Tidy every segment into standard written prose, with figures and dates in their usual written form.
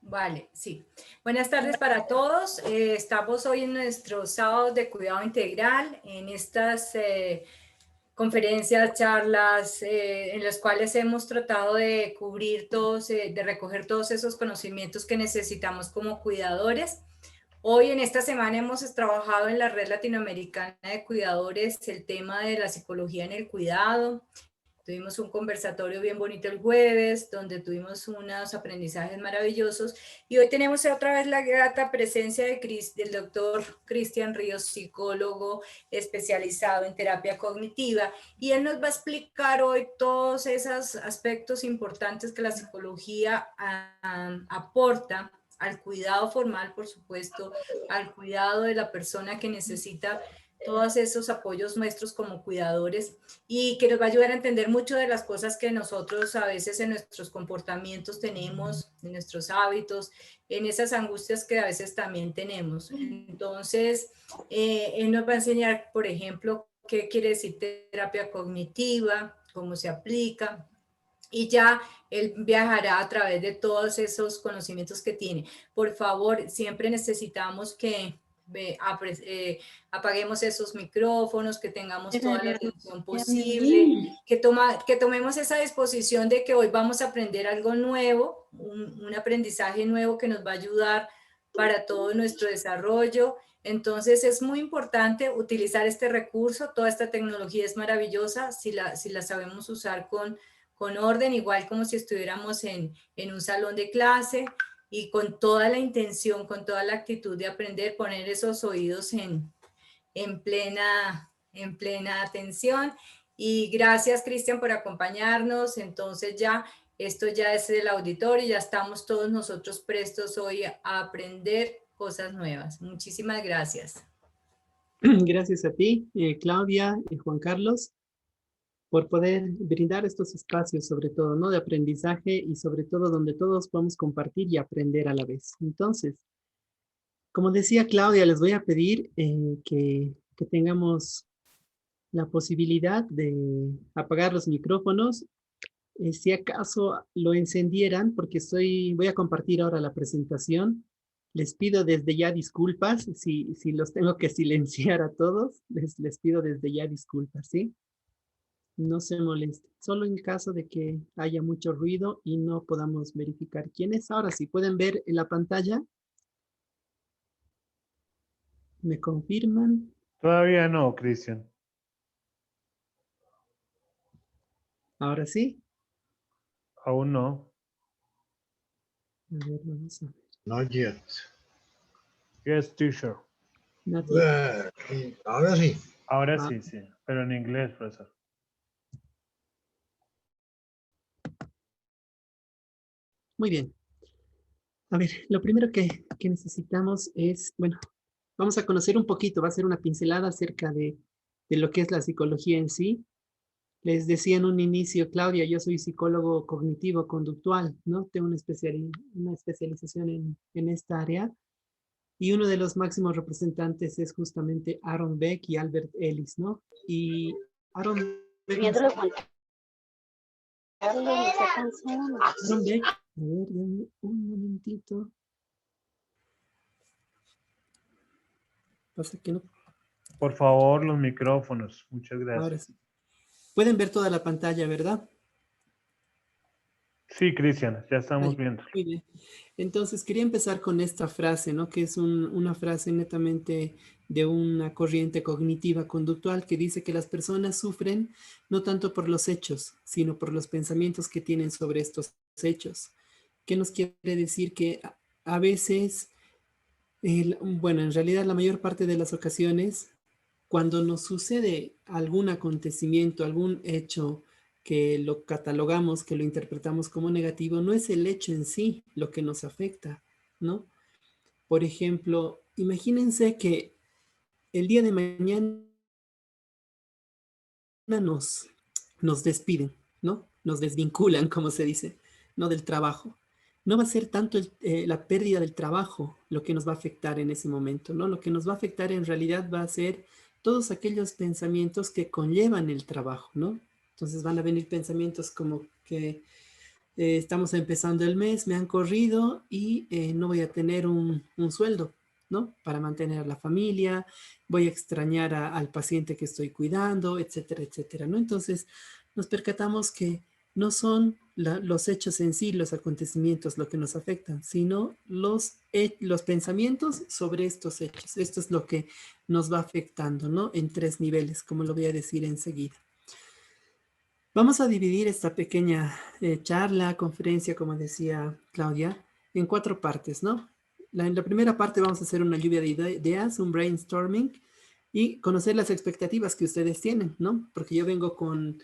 Vale, sí. Buenas tardes para todos. Estamos hoy en nuestros sábados de cuidado integral, en estas conferencias, charlas, en las cuales hemos tratado de cubrir todos, de recoger todos esos conocimientos que necesitamos como cuidadores. Hoy en esta semana hemos trabajado en la Red Latinoamericana de Cuidadores el tema de la psicología en el cuidado. Tuvimos un conversatorio bien bonito el jueves, donde tuvimos unos aprendizajes maravillosos. Y hoy tenemos otra vez la grata presencia del doctor Cristian Ríos, psicólogo especializado en terapia cognitiva. Y él nos va a explicar hoy todos esos aspectos importantes que la psicología aporta al cuidado formal, por supuesto, al cuidado de la persona que necesita todos esos apoyos nuestros como cuidadores y que nos va a ayudar a entender mucho de las cosas que nosotros a veces en nuestros comportamientos tenemos, en nuestros hábitos, en esas angustias que a veces también tenemos. Entonces, él nos va a enseñar, por ejemplo, qué quiere decir terapia cognitiva, cómo se aplica, y ya él viajará a través de todos esos conocimientos que tiene. Por favor, siempre necesitamos que apaguemos esos micrófonos, que tengamos toda la atención posible, que tomemos esa disposición de que hoy vamos a aprender algo nuevo, un aprendizaje nuevo que nos va a ayudar para todo nuestro desarrollo. Entonces es muy importante utilizar este recurso, toda esta tecnología es maravillosa si la sabemos usar con orden, igual como si estuviéramos en un salón de clase y con toda la intención, con toda la actitud de aprender, poner esos oídos en plena atención. Y gracias, Cristian, por acompañarnos. Entonces ya, esto ya es el auditorio, ya estamos todos nosotros prestos hoy a aprender cosas nuevas. Muchísimas gracias. Gracias a ti, Claudia y Juan Carlos, por poder brindar estos espacios, sobre todo, ¿no? De aprendizaje y sobre todo donde todos podemos compartir y aprender a la vez. Entonces, como decía Claudia, les voy a pedir que tengamos la posibilidad de apagar los micrófonos. Si acaso lo encendieran, porque voy a compartir ahora la presentación. Les pido desde ya disculpas si los tengo que silenciar a todos. Les pido desde ya disculpas, ¿sí? No se moleste. Solo en caso de que haya mucho ruido y no podamos verificar quién es. Ahora sí, pueden ver en la pantalla. ¿Me confirman? Todavía no, Cristian. Ahora sí. Aún no. A ver, vamos a ver. Not yet. Yes, teacher. Not yet. Ahora sí. Ahora sí, sí. Pero en inglés, profesor. Muy bien. A ver, lo primero que necesitamos es, bueno, vamos a conocer un poquito, va a ser una pincelada acerca de lo que es la psicología en sí. Les decía en un inicio, Claudia, yo soy psicólogo cognitivo-conductual, ¿no? Tengo una especialización en esta área. Y uno de los máximos representantes es justamente Aaron Beck y Albert Ellis, ¿no? Y Aaron Beck... Aaron Beck, a ver, dame un momentito. Pasa que no. Por favor, los micrófonos. Muchas gracias. Ahora sí. Pueden ver toda la pantalla, ¿verdad? Sí, Cristian, ya estamos viendo. Muy bien. Entonces, quería empezar con esta frase, ¿no? Que es una frase netamente de una corriente cognitiva conductual que dice que las personas sufren no tanto por los hechos, sino por los pensamientos que tienen sobre estos hechos. ¿Qué nos quiere decir? Que a veces, bueno, en realidad la mayor parte de las ocasiones, cuando nos sucede algún acontecimiento, algún hecho que lo catalogamos, que lo interpretamos como negativo, no es el hecho en sí lo que nos afecta, ¿no? Por ejemplo, imagínense que el día de mañana nos despiden, ¿no? Nos desvinculan, como se dice, ¿no? Del trabajo. No va a ser tanto la pérdida del trabajo lo que nos va a afectar en ese momento, ¿no? Lo que nos va a afectar en realidad va a ser todos aquellos pensamientos que conllevan el trabajo, ¿no? Entonces van a venir pensamientos como que estamos empezando el mes, me han corrido y no voy a tener un sueldo, ¿no? Para mantener a la familia, voy a extrañar al paciente que estoy cuidando, etcétera, etcétera, ¿no? Entonces nos percatamos que no son los hechos en sí, los acontecimientos lo que nos afectan, sino los pensamientos sobre estos hechos. Esto es lo que nos va afectando, ¿no? En 3 niveles, como lo voy a decir enseguida. Vamos a dividir esta pequeña charla, conferencia, como decía Claudia, en 4 partes, ¿no? En la primera parte vamos a hacer una lluvia de ideas, un brainstorming, y conocer las expectativas que ustedes tienen, ¿no? Porque yo vengo con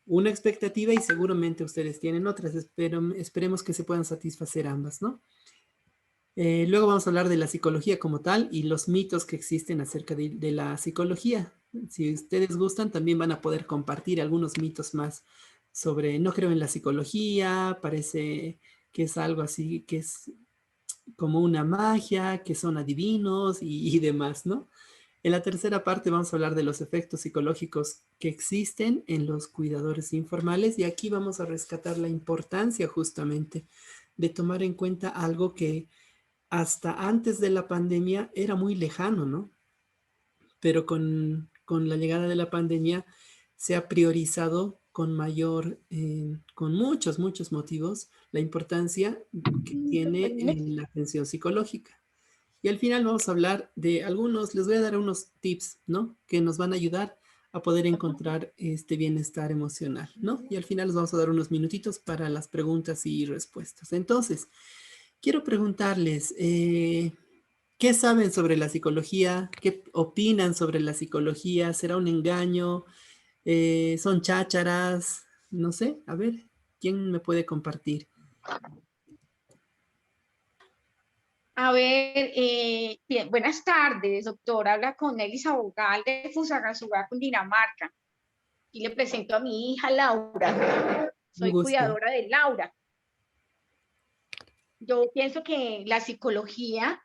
una expectativa y seguramente ustedes tienen otras. Esperemos que se puedan satisfacer ambas, ¿no? Luego vamos a hablar de la psicología como tal y los mitos que existen acerca de la psicología. Si ustedes gustan, también van a poder compartir algunos mitos más sobre no creo en la psicología, parece que es algo así, que es como una magia, que son adivinos y demás, ¿no? En la tercera parte vamos a hablar de los efectos psicológicos que existen en los cuidadores informales y aquí vamos a rescatar la importancia justamente de tomar en cuenta algo que hasta antes de la pandemia era muy lejano, ¿no? Pero con la llegada de la pandemia se ha priorizado con con muchos, muchos motivos, la importancia que tiene en la atención psicológica. Y al final vamos a hablar de les voy a dar unos tips, ¿no? Que nos van a ayudar a poder encontrar este bienestar emocional, ¿no? Y al final les vamos a dar unos minutitos para las preguntas y respuestas. Entonces, quiero preguntarles, ¿qué saben sobre la psicología? ¿Qué opinan sobre la psicología? ¿Será un engaño? ¿Son chácharas? No sé, a ver, ¿quién me puede compartir? A ver, bien, buenas tardes, doctora. Habla con Elis Abogal de Fusagasugá, Cundinamarca. Y le presento a mi hija Laura. Un Soy gusto. cuidadora de Laura. Yo pienso que la psicología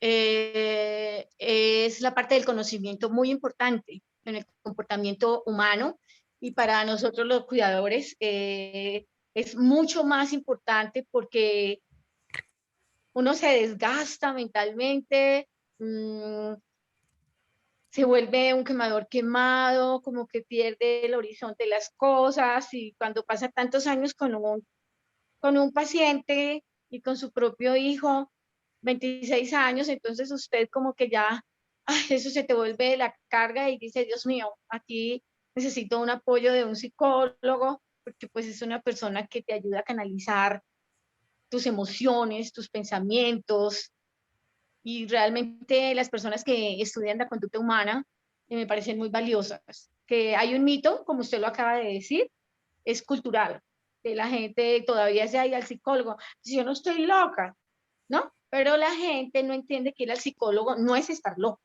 es la parte del conocimiento muy importante en el comportamiento humano y para nosotros los cuidadores es mucho más importante porque uno se desgasta mentalmente, se vuelve un quemador quemado, como que pierde el horizonte de las cosas y cuando pasa tantos años con un paciente y con su propio hijo, 26 años, entonces usted como que ya, ay, eso se te vuelve la carga y dice, Dios mío, aquí necesito un apoyo de un psicólogo, porque pues es una persona que te ayuda a canalizar tus emociones, tus pensamientos, y realmente las personas que estudian la conducta humana me parecen muy valiosas. Que hay un mito, como usted lo acaba de decir, es cultural, que la gente todavía se ha ido al psicólogo, si yo no estoy loca, ¿no? Pero la gente no entiende que ir al psicólogo no es estar loco,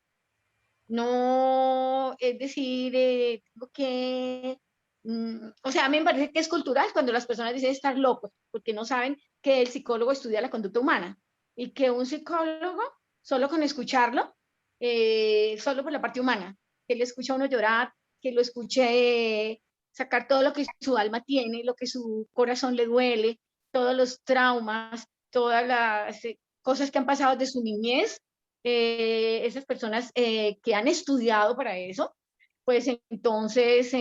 no es decir, que, o sea, a mí me parece que es cultural cuando las personas dicen estar locos, porque no saben que el psicólogo estudia la conducta humana y que un psicólogo, solo con escucharlo, solo por la parte humana, que le escucha a uno llorar, que lo escuche sacar todo lo que su alma tiene, lo que su corazón le duele, todos los traumas, todas las cosas que han pasado de su niñez, esas personas que han estudiado para eso, pues entonces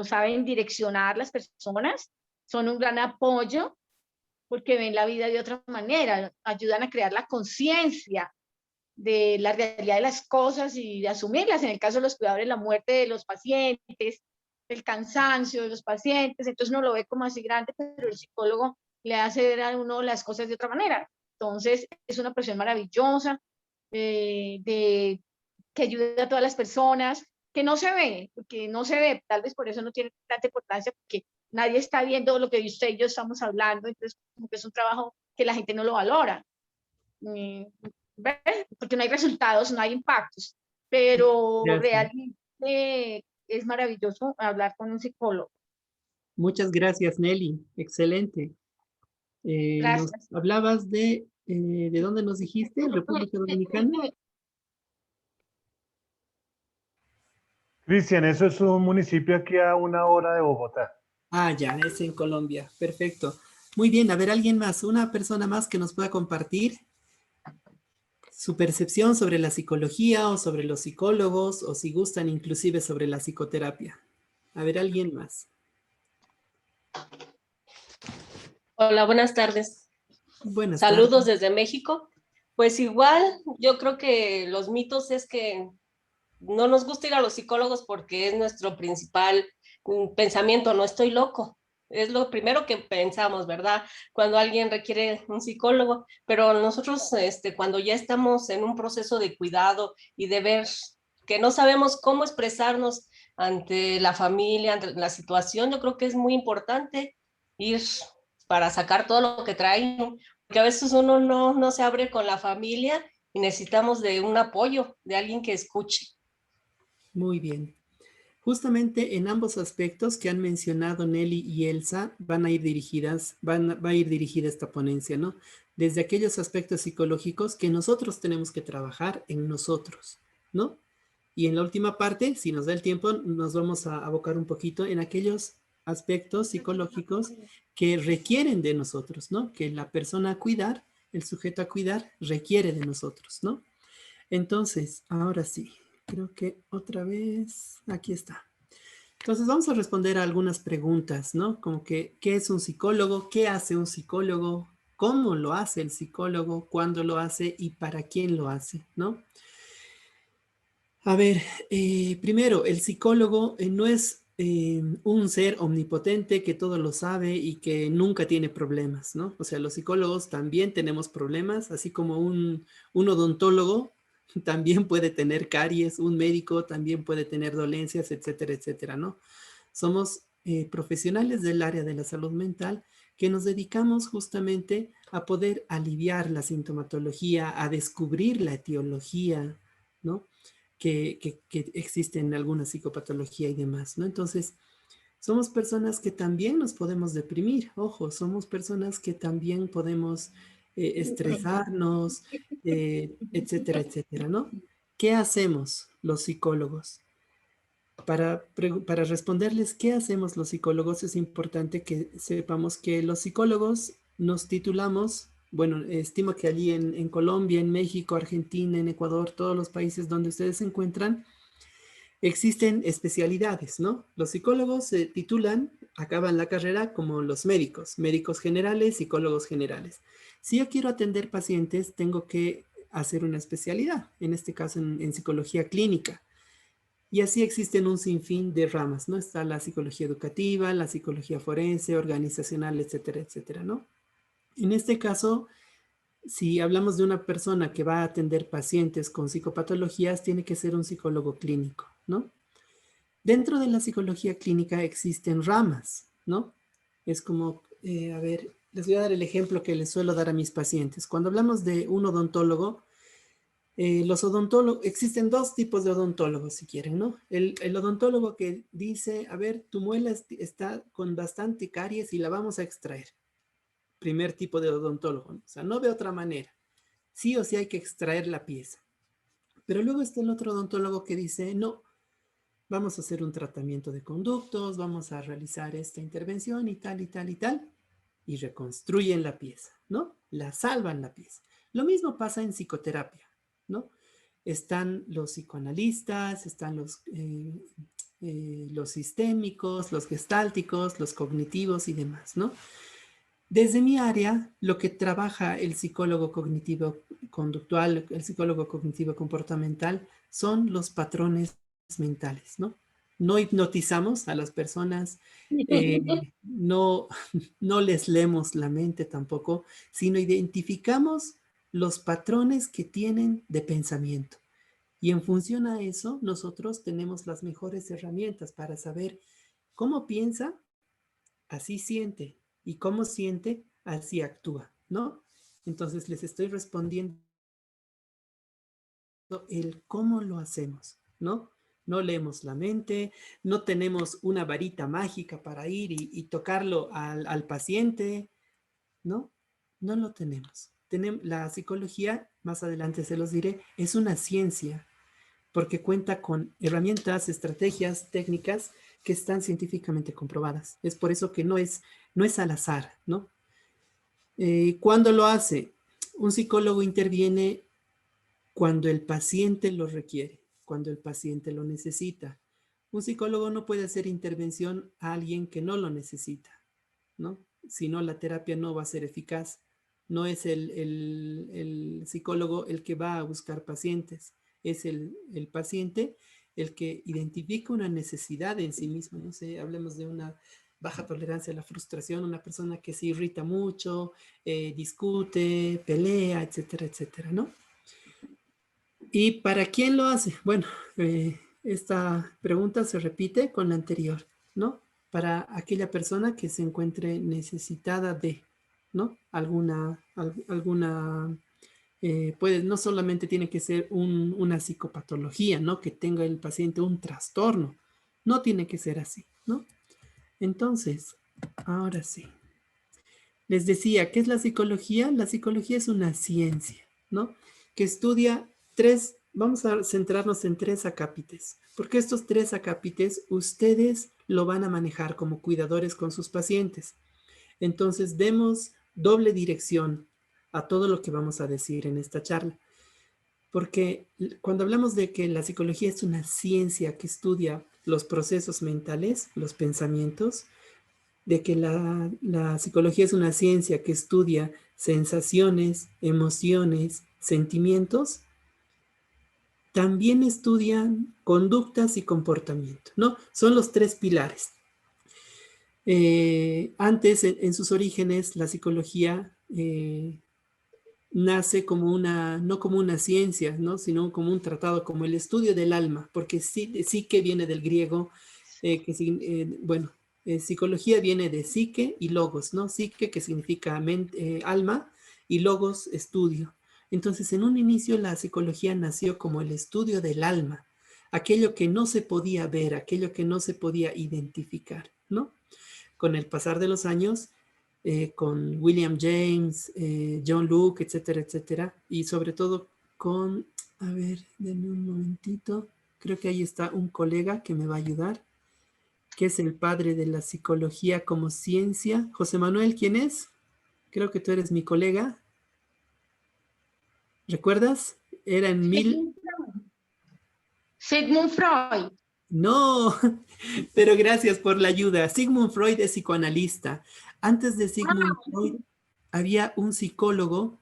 saben direccionar las personas, son un gran apoyo porque ven la vida de otra manera, ayudan a crear la conciencia de la realidad de las cosas y de asumirlas. En el caso de los cuidadores, la muerte de los pacientes, el cansancio de los pacientes, entonces uno lo ve como así grande, pero el psicólogo le hace ver a uno las cosas de otra manera. Entonces, es una profesión maravillosa, que ayuda a todas las personas, que no se ve, porque no se ve, tal vez por eso no tiene tanta importancia, porque nadie está viendo lo que usted y yo estamos hablando, entonces como que es un trabajo que la gente no lo valora, porque no hay resultados, no hay impactos, pero Gracias. realmente es maravilloso hablar con un psicólogo. Muchas gracias, Nelly. Excelente. Nos Gracias. hablabas ¿de dónde nos dijiste? República Dominicana. Cristian, eso es un municipio aquí a 1 hora de Bogotá. Ah, ya, es en Colombia. Perfecto. Muy bien, a ver, alguien más, una persona más que nos pueda compartir su percepción sobre la psicología o sobre los psicólogos o si gustan inclusive sobre la psicoterapia. A ver, alguien más. Hola, buenas tardes. Buenas Saludos tardes. desde México. Pues igual, yo creo que los mitos es que no nos gusta ir a los psicólogos porque es nuestro principal pensamiento, no estoy loco. Es lo primero que pensamos, ¿verdad? Cuando alguien requiere un psicólogo, pero nosotros, cuando ya estamos en un proceso de cuidado y de ver que no sabemos cómo expresarnos ante la familia, ante la situación, yo creo que es muy importante ir para sacar todo lo que trae, porque a veces uno no se abre con la familia y necesitamos de un apoyo, de alguien que escuche. Muy bien. Justamente en ambos aspectos que han mencionado Nelly y Elsa van a ir dirigidas, va a ir dirigida esta ponencia, ¿no? Desde aquellos aspectos psicológicos que nosotros tenemos que trabajar en nosotros, ¿no? Y en la última parte, si nos da el tiempo, nos vamos a abocar un poquito en aquellos aspectos psicológicos que requieren de nosotros, ¿no? Que la persona a cuidar, el sujeto a cuidar, requiere de nosotros, ¿no? Entonces, ahora sí, creo que otra vez, aquí está. Entonces vamos a responder a algunas preguntas, ¿no? Como que, ¿qué es un psicólogo? ¿Qué hace un psicólogo? ¿Cómo lo hace el psicólogo? ¿Cuándo lo hace? ¿Y para quién lo hace? ¿No? A ver, primero, el psicólogo no es un ser omnipotente que todo lo sabe y que nunca tiene problemas, ¿no? O sea, los psicólogos también tenemos problemas, así como un odontólogo también puede tener caries, un médico también puede tener dolencias, etcétera, etcétera, ¿no? Somos profesionales del área de la salud mental que nos dedicamos justamente a poder aliviar la sintomatología, a descubrir la etiología, ¿no? Que existe en alguna psicopatología y demás, ¿no? Entonces, somos personas que también nos podemos deprimir, ojo, somos personas que también podemos estresarnos, etcétera, etcétera, ¿no? ¿Qué hacemos los psicólogos? Para responderles qué hacemos los psicólogos, es importante que sepamos que los psicólogos nos titulamos, bueno, estimo que allí en Colombia, en México, Argentina, en Ecuador, todos los países donde ustedes se encuentran, existen especialidades, ¿no? Los psicólogos se titulan, acaban la carrera como los médicos, médicos generales, psicólogos generales. Si yo quiero atender pacientes, tengo que hacer una especialidad, en este caso en psicología clínica. Y así existen un sinfín de ramas, ¿no? Está la psicología educativa, la psicología forense, organizacional, etcétera, etcétera, ¿no? En este caso, si hablamos de una persona que va a atender pacientes con psicopatologías, tiene que ser un psicólogo clínico, ¿no? Dentro de la psicología clínica existen ramas, ¿no? Es como, a ver, les voy a dar el ejemplo que les suelo dar a mis pacientes. Cuando hablamos de un odontólogo, los odontólogos, existen dos tipos de odontólogos, si quieren, ¿no? El odontólogo que dice, a ver, tu muela está con bastante caries y la vamos a extraer. Primer tipo de odontólogo, ¿no? O sea, no ve otra manera. Sí o sí hay que extraer la pieza. Pero luego está el otro odontólogo que dice, no, vamos a hacer un tratamiento de conductos, vamos a realizar esta intervención y tal y tal y tal, y reconstruyen la pieza, ¿no? La salvan la pieza. Lo mismo pasa en psicoterapia, ¿no? Están los psicoanalistas, están los sistémicos, los gestálticos, los cognitivos y demás, ¿no? Desde mi área, lo que trabaja el psicólogo cognitivo conductual, el psicólogo cognitivo comportamental, son los patrones mentales, ¿no? No hipnotizamos a las personas, no, no les leemos la mente tampoco, sino identificamos los patrones que tienen de pensamiento. Y en función a eso, nosotros tenemos las mejores herramientas para saber cómo piensa, así siente, y cómo siente, así actúa, ¿no? Entonces les estoy respondiendo el cómo lo hacemos, ¿no? No leemos la mente, no tenemos una varita mágica para ir y tocarlo al paciente, ¿no? No lo tenemos. La psicología, más adelante se los diré, es una ciencia porque cuenta con herramientas, estrategias, técnicas que están científicamente comprobadas. Es por eso que no es al azar, ¿no? ¿Cuándo lo hace? Un psicólogo interviene cuando el paciente lo requiere, cuando el paciente lo necesita. Un psicólogo no puede hacer intervención a alguien que no lo necesita, ¿no? Si no, la terapia no va a ser eficaz. No es el psicólogo el que va a buscar pacientes, es el paciente el que identifica una necesidad en sí mismo. No sé, hablemos de una baja tolerancia a la frustración, una persona que se irrita mucho, discute, pelea, etcétera, etcétera, ¿no? ¿Y para quién lo hace? Bueno, esta pregunta se repite con la anterior, ¿no? Para aquella persona que se encuentre necesitada de, ¿no? No solamente tiene que ser una psicopatología, ¿no? Que tenga el paciente un trastorno. No tiene que ser así, ¿no? Entonces, ahora sí. Les decía, ¿qué es la psicología? La psicología es una ciencia, ¿no? Que estudia vamos a centrarnos en 3 acápites, porque estos 3 acápites ustedes lo van a manejar como cuidadores con sus pacientes. Entonces, demos doble dirección a todo lo que vamos a decir en esta charla. Porque cuando hablamos de que la psicología es una ciencia que estudia los procesos mentales, los pensamientos, de que la psicología es una ciencia que estudia sensaciones, emociones, sentimientos, también estudian conductas y comportamiento, ¿no? Son los 3 pilares. Antes, en sus orígenes, la psicología nace como no como una ciencia, ¿no? Sino como un tratado, como el estudio del alma, porque psique viene del griego, psicología viene de psique y logos, ¿no? Psique, que significa alma, y logos, estudio. Entonces, en un inicio, la psicología nació como el estudio del alma, aquello que no se podía ver, aquello que no se podía identificar, ¿no? Con el pasar de los años, con William James, John Locke, etcétera, etcétera, y sobre todo con, a ver, denme un momentito, creo que ahí está un colega que me va a ayudar, que es el padre de la psicología como ciencia. José Manuel, ¿quién es? Creo que tú eres mi colega. ¿Recuerdas? Era en Sigmund Freud. No, pero gracias por la ayuda. Sigmund Freud es psicoanalista. Antes de Sigmund Freud había un psicólogo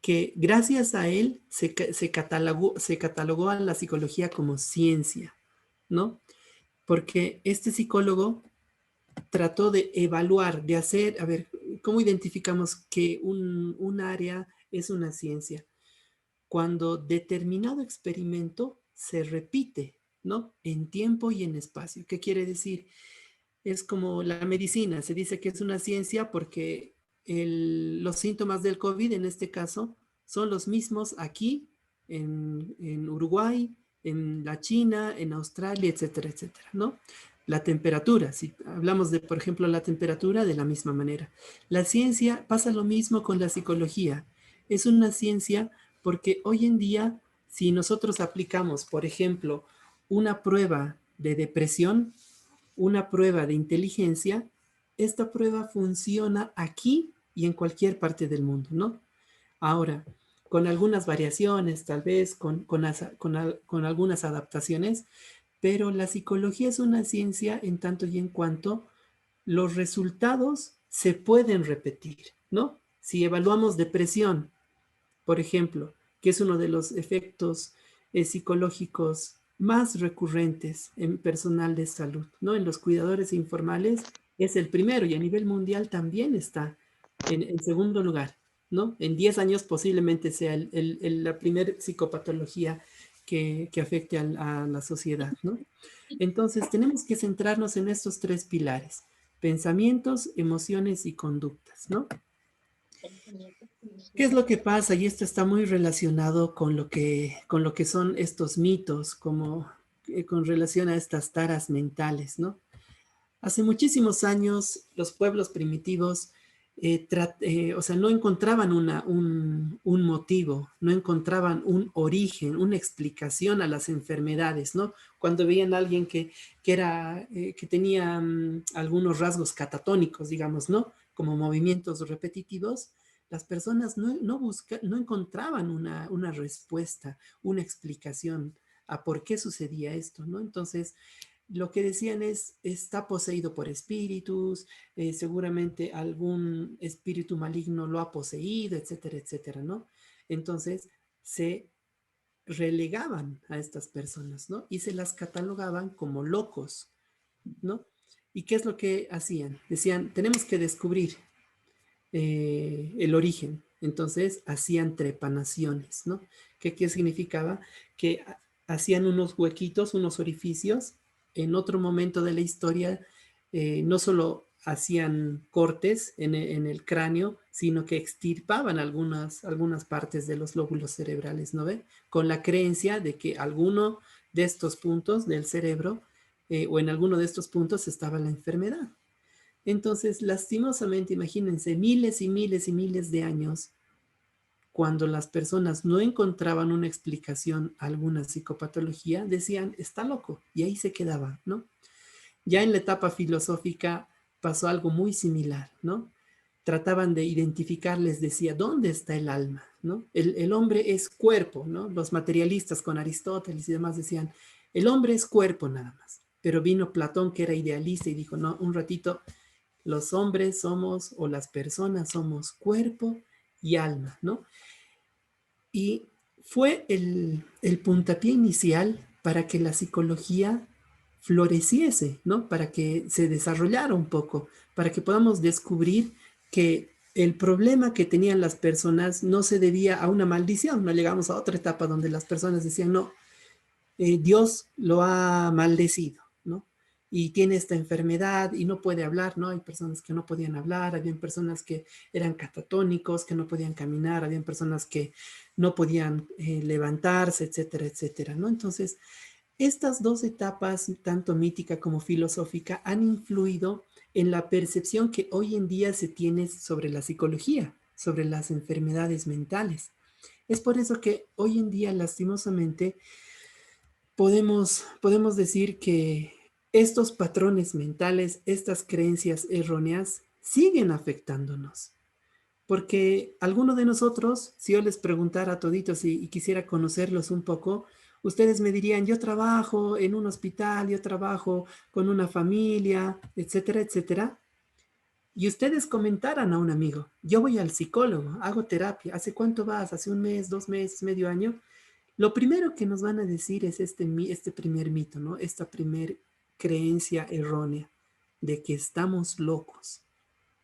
que gracias a él se catalogó a la psicología como ciencia, ¿no? Porque este psicólogo trató de evaluar, de hacer, a ver, ¿cómo identificamos que un área es una ciencia? Cuando determinado experimento se repite, ¿no? En tiempo y en espacio. ¿Qué quiere decir? Es como la medicina. Se dice que es una ciencia porque los síntomas del COVID, en este caso, son los mismos aquí, en Uruguay, en la China, en Australia, etcétera, etcétera, ¿no? La temperatura, si hablamos de, por ejemplo, la temperatura, de la misma manera. La ciencia pasa lo mismo con la psicología. Es una ciencia porque hoy en día, si nosotros aplicamos, por ejemplo, una prueba de depresión, una prueba de inteligencia, esta prueba funciona aquí y en cualquier parte del mundo, ¿no? Ahora, con algunas variaciones, tal vez con algunas adaptaciones, pero la psicología es una ciencia en tanto y en cuanto los resultados se pueden repetir, ¿no? Si evaluamos depresión, por ejemplo, que es uno de los efectos psicológicos más recurrentes en personal de salud, ¿no? En los cuidadores informales es el primero y a nivel mundial también está en segundo lugar, ¿no? En 10 años posiblemente sea la primera psicopatología que afecte a la sociedad, ¿no? Entonces tenemos que centrarnos en estos 3 pilares: pensamientos, emociones y conductas, ¿no? ¿Qué es lo que pasa? Y esto está muy relacionado con lo que son estos mitos, como con relación a estas taras mentales, ¿no? Hace muchísimos años, los pueblos primitivos o sea, no encontraban un motivo, no encontraban un origen, una explicación a las enfermedades, ¿no? Cuando veían a alguien que tenía algunos rasgos catatónicos, digamos, ¿no? Como movimientos repetitivos, las personas no encontraban una respuesta, una explicación a por qué sucedía esto, ¿no? Entonces, lo que decían está poseído por espíritus, seguramente algún espíritu maligno lo ha poseído, etcétera, etcétera, ¿no? Entonces, se relegaban a estas personas, ¿no? Y se las catalogaban como locos, ¿no? ¿Y qué es lo que hacían? Decían, tenemos que descubrir el origen. Entonces, hacían trepanaciones, ¿no? ¿Qué significaba? Que hacían unos huequitos, unos orificios. En otro momento de la historia, no solo hacían cortes en el cráneo, sino que extirpaban algunas partes de los lóbulos cerebrales, ¿no ve? Con la creencia de que alguno de estos puntos del cerebro o en alguno de estos puntos estaba la enfermedad. Entonces, lastimosamente, imagínense, miles y miles y miles de años, cuando las personas no encontraban una explicación a alguna psicopatología, decían, está loco, y ahí se quedaba, ¿no? Ya en la etapa filosófica pasó algo muy similar, ¿no? Trataban de identificar, les decía, ¿dónde está el alma? ¿No? El hombre es cuerpo, ¿no? Los materialistas con Aristóteles y demás decían, el hombre es cuerpo nada más. Pero vino Platón, que era idealista, y dijo, no, un ratito, los hombres somos, o las personas somos cuerpo y alma, ¿no? Y fue el puntapié inicial para que la psicología floreciese, ¿no? Para que se desarrollara un poco, para que podamos descubrir que el problema que tenían las personas no se debía a una maldición. No llegamos a otra etapa donde las personas decían, no, Dios lo ha maldecido, ¿no? Y tiene esta enfermedad y no puede hablar, ¿no? Hay personas que no podían hablar, habían personas que eran catatónicos, que no podían caminar, habían personas que no podían levantarse, etcétera, etcétera, ¿no? Entonces, estas dos etapas, tanto mítica como filosófica, han influido en la percepción que hoy en día se tiene sobre la psicología, sobre las enfermedades mentales. Es por eso que hoy en día, lastimosamente, podemos decir que estos patrones mentales, estas creencias erróneas, siguen afectándonos. Porque alguno de nosotros, si yo les preguntara a toditos y quisiera conocerlos un poco, ustedes me dirían, yo trabajo en un hospital, yo trabajo con una familia, etcétera, etcétera. Y ustedes comentaran a un amigo, yo voy al psicólogo, hago terapia, ¿hace cuánto vas? ¿Hace un mes, 2 meses, medio año? Lo primero que nos van a decir es este primer mito, ¿no? Esta primer creencia errónea de que estamos locos,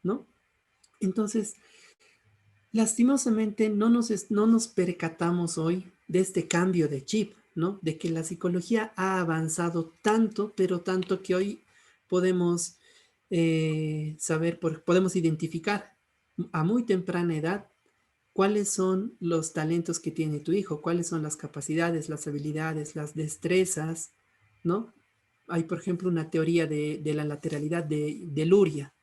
¿no? Entonces, lastimosamente no nos percatamos hoy de este cambio de chip, ¿no? De que la psicología ha avanzado tanto, pero tanto que hoy podemos podemos identificar a muy temprana edad cuáles son los talentos que tiene tu hijo, cuáles son las capacidades, las habilidades, las destrezas, ¿no? Hay, por ejemplo, una teoría de la lateralidad de Luria,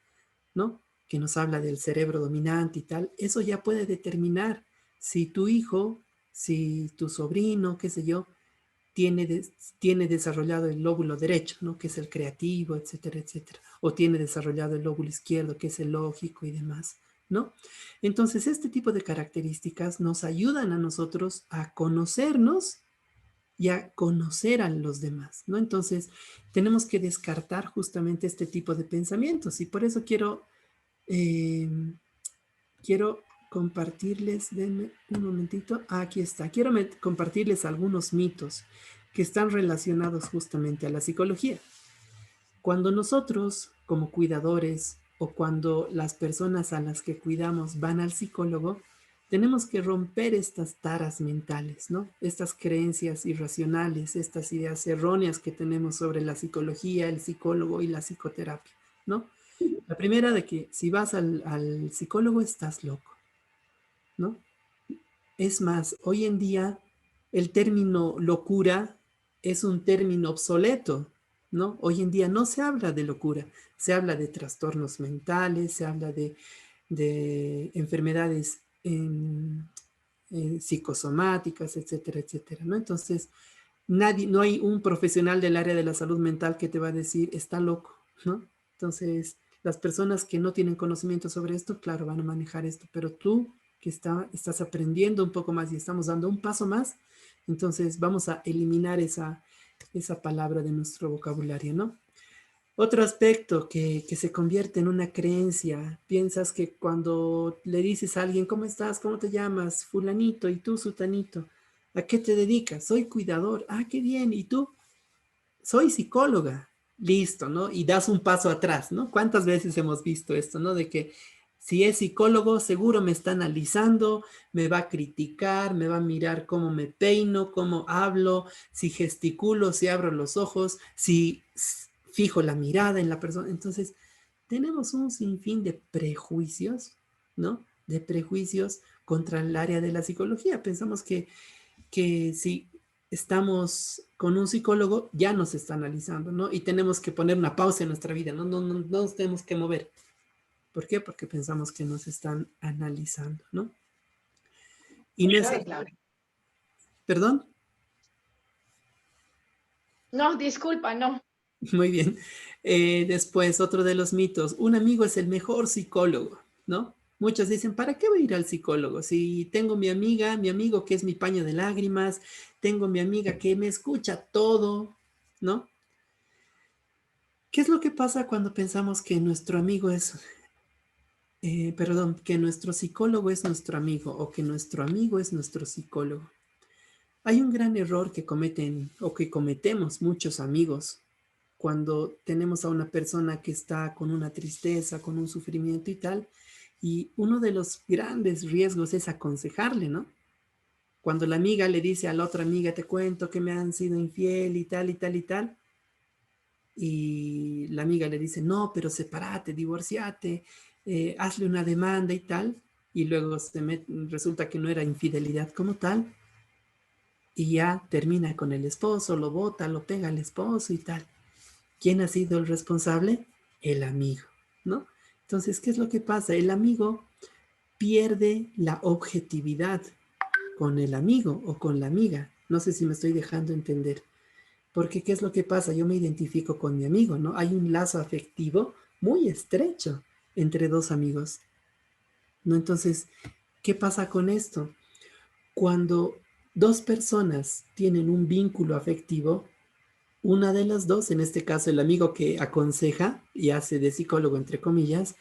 ¿no? Que nos habla del cerebro dominante y tal. Eso ya puede determinar si tu hijo, si tu sobrino, qué sé yo, tiene desarrollado el lóbulo derecho, ¿no? Que es el creativo, etcétera, etcétera. O tiene desarrollado el lóbulo izquierdo, que es el lógico y demás, ¿no? Entonces, este tipo de características nos ayudan a nosotros a conocernos y a conocer a los demás, ¿no? Entonces, tenemos que descartar justamente este tipo de pensamientos y por eso quiero compartirles, denme un momentito, aquí está, quiero compartirles algunos mitos que están relacionados justamente a la psicología. Cuando nosotros, como cuidadores, o cuando las personas a las que cuidamos van al psicólogo, tenemos que romper estas taras mentales, ¿no? Estas creencias irracionales, estas ideas erróneas que tenemos sobre la psicología, el psicólogo y la psicoterapia, ¿no? La primera de que si vas al psicólogo estás loco, ¿no? Es más, hoy en día el término locura es un término obsoleto, ¿no? Hoy en día no se habla de locura, se habla de trastornos mentales, se habla de de enfermedades psicosomáticas, etcétera, etcétera, ¿no? Entonces, no hay un profesional del área de la salud mental que te va a decir, está loco, ¿no? Entonces, las personas que no tienen conocimiento sobre esto, claro, van a manejar esto, pero tú que estás aprendiendo un poco más y estamos dando un paso más, entonces vamos a eliminar esa palabra de nuestro vocabulario, ¿no? Otro aspecto que se convierte en una creencia, piensas que cuando le dices a alguien, ¿cómo estás? ¿Cómo te llamas? Fulanito, y tú, sutanito. ¿A qué te dedicas? Soy cuidador. Ah, qué bien. ¿Y tú? Soy psicóloga. Listo, ¿no? Y das un paso atrás, ¿no? ¿Cuántas veces hemos visto esto, ¿no? De que si es psicólogo, seguro me está analizando, me va a criticar, me va a mirar cómo me peino, cómo hablo, si gesticulo, si abro los ojos, si fijo la mirada en la persona. Entonces, tenemos un sinfín de prejuicios, ¿no? De prejuicios contra el área de la psicología. Pensamos que si estamos con un psicólogo, ya nos está analizando, ¿no? Y tenemos que poner una pausa en nuestra vida, ¿no? No nos tenemos que mover. ¿Por qué? Porque pensamos que nos están analizando, ¿no? Inés, ¿perdón? No, disculpa, no. Muy bien. Después, otro de los mitos, un amigo es el mejor psicólogo, ¿no? Muchos dicen, ¿para qué voy a ir al psicólogo? Si tengo mi amigo que es mi paño de lágrimas, tengo mi amiga que me escucha todo, ¿no? ¿Qué es lo que pasa cuando pensamos que nuestro amigo es, que nuestro psicólogo es nuestro amigo o que nuestro amigo es nuestro psicólogo? Hay un gran error que cometen o que cometemos muchos amigos cuando tenemos a una persona que está con una tristeza, con un sufrimiento y tal, y uno de los grandes riesgos es aconsejarle, ¿no? Cuando la amiga le dice a la otra amiga, te cuento que me han sido infiel y tal y tal y tal, y la amiga le dice, no, pero sepárate, divorciate, hazle una demanda y tal, y luego resulta que no era infidelidad como tal, y ya termina con el esposo, lo bota, lo pega al esposo y tal. ¿Quién ha sido el responsable? El amigo, ¿no? Entonces, ¿qué es lo que pasa? El amigo pierde la objetividad con el amigo o con la amiga. No sé si me estoy dejando entender. Porque, ¿qué es lo que pasa? Yo me identifico con mi amigo, ¿no? Hay un lazo afectivo muy estrecho entre dos amigos, ¿no? Entonces, ¿qué pasa con esto? Cuando dos personas tienen un vínculo afectivo, una de las dos, en este caso el amigo que aconseja y hace de psicólogo, entre comillas,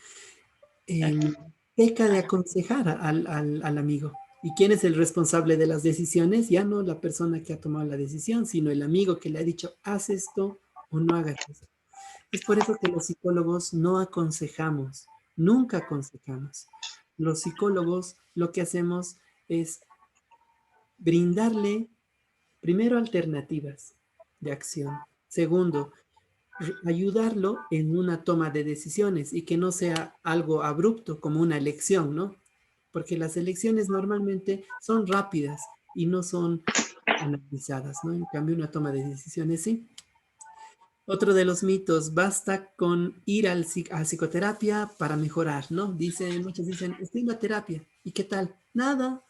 peca de aconsejar al amigo. ¿Y quién es el responsable de las decisiones? Ya no la persona que ha tomado la decisión, sino el amigo que le ha dicho, haz esto o no hagas esto. Es por eso que los psicólogos no aconsejamos, nunca aconsejamos. Los psicólogos lo que hacemos es brindarle, primero, alternativas de acción. Segundo, ayudarlo en una toma de decisiones y que no sea algo abrupto como una elección, ¿no? Porque las elecciones normalmente son rápidas y no son analizadas, ¿no? En cambio, una toma de decisiones sí. Otro de los mitos, basta con ir a psicoterapia para mejorar, ¿no? Muchos dicen, estoy en la terapia. ¿Y qué tal? Nada.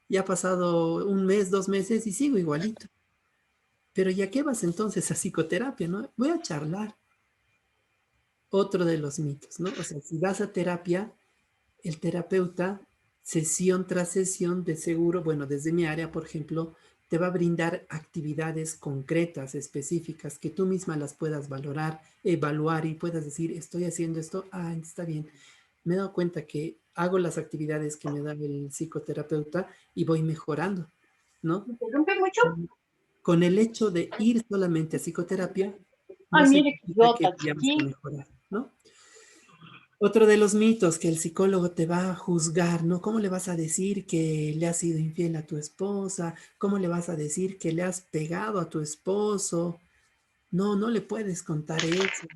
Ya ha pasado un mes, 2 meses y sigo igualito. Pero ¿ya qué vas entonces a psicoterapia, no? Voy a charlar. Otro de los mitos, ¿no? O sea, si vas a terapia, el terapeuta, sesión tras sesión, de seguro, bueno, desde mi área, por ejemplo, te va a brindar actividades concretas, específicas, que tú misma las puedas valorar, evaluar y puedas decir, estoy haciendo esto, está bien. Me he dado cuenta que hago las actividades que me da el psicoterapeuta y voy mejorando, ¿no? ¿Me interrumpe mucho? Con el hecho de ir solamente a psicoterapia, no Ay, mire, qué significa que idiota, vayamos a chiqui. mejorar, ¿no? Otro de los mitos, que el psicólogo te va a juzgar, ¿no? ¿Cómo le vas a decir que le has sido infiel a tu esposa? ¿Cómo le vas a decir que le has pegado a tu esposo? No, no le puedes contar eso.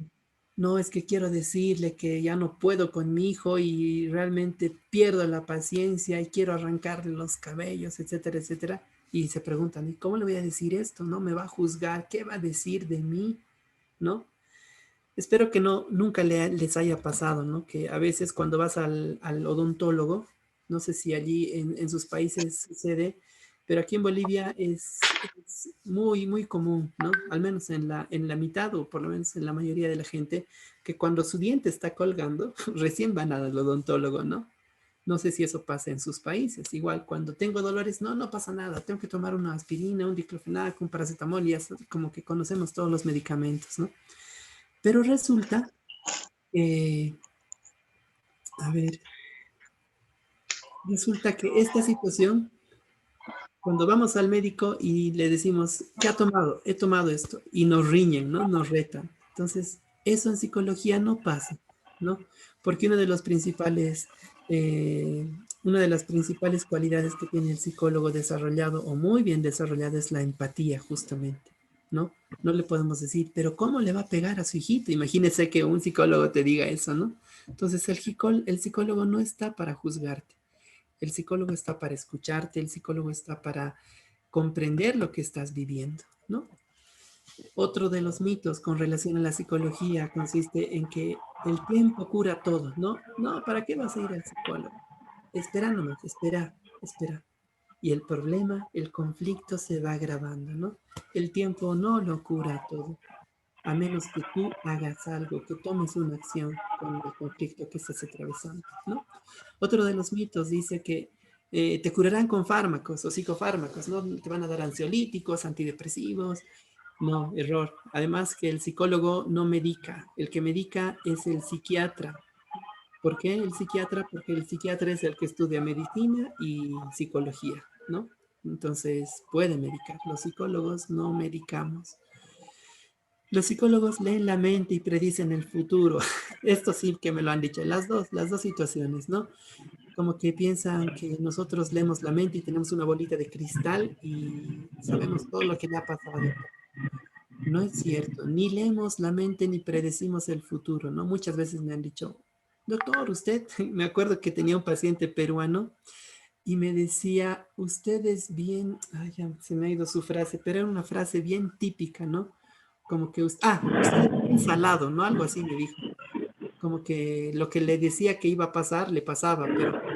No, es que quiero decirle que ya no puedo con mi hijo y realmente pierdo la paciencia y quiero arrancarle los cabellos, etcétera, etcétera. Y se preguntan, ¿y cómo le voy a decir esto? ¿No? ¿Me va a juzgar? ¿Qué va a decir de mí? ¿No? Espero que nunca les haya pasado, ¿no? Que a veces cuando vas al odontólogo, no sé si allí en sus países sucede, pero aquí en Bolivia es muy, muy común, ¿no? Al menos en la mitad o por lo menos en la mayoría de la gente, que cuando su diente está colgando, recién van al odontólogo, ¿no? No sé si eso pasa en sus países. Igual, cuando tengo dolores, no pasa nada. Tengo que tomar una aspirina, un diclofenac, un paracetamol y eso, como que conocemos todos los medicamentos, ¿no? Pero resulta, a ver, resulta que esta situación, cuando vamos al médico y le decimos, ¿qué ha tomado? He tomado esto. Y nos riñen, ¿no? Nos retan. Entonces, eso en psicología no pasa, ¿no? Porque una de las principales cualidades que tiene el psicólogo desarrollado o muy bien desarrollado es la empatía, justamente, ¿no? No le podemos decir, pero ¿cómo le va a pegar a su hijito? Imagínese que un psicólogo te diga eso, ¿no? Entonces, el psicólogo no está para juzgarte. El psicólogo está para escucharte, el psicólogo está para comprender lo que estás viviendo, ¿no? Otro de los mitos con relación a la psicología consiste en que el tiempo cura todo, ¿no? No, ¿para qué vas a ir al psicólogo? Espera nomás, espera. Y el problema, el conflicto se va agravando, ¿no? El tiempo no lo cura todo, a menos que tú hagas algo, que tomes una acción con el conflicto que estás atravesando, ¿no? Otro de los mitos dice que te curarán con fármacos o psicofármacos, ¿no? Te van a dar ansiolíticos, antidepresivos. No, error. Además que el psicólogo no medica. El que medica es el psiquiatra. ¿Por qué el psiquiatra? Porque el psiquiatra es el que estudia medicina y psicología, ¿no? Entonces puede medicar. Los psicólogos no medicamos. Los psicólogos leen la mente y predicen el futuro. Esto sí que me lo han dicho. Las dos situaciones, ¿no? Como que piensan que nosotros leemos la mente y tenemos una bolita de cristal y sabemos todo lo que le ha pasado. No es cierto, ni leemos la mente ni predecimos el futuro, ¿no? Muchas veces me han dicho, doctor, usted, me acuerdo que tenía un paciente peruano y me decía, usted es bien, ay, ya se me ha ido su frase, pero era una frase bien típica, ¿no? Como que, usted es bien salado, ¿no? Algo así me dijo. Como que lo que le decía que iba a pasar, le pasaba,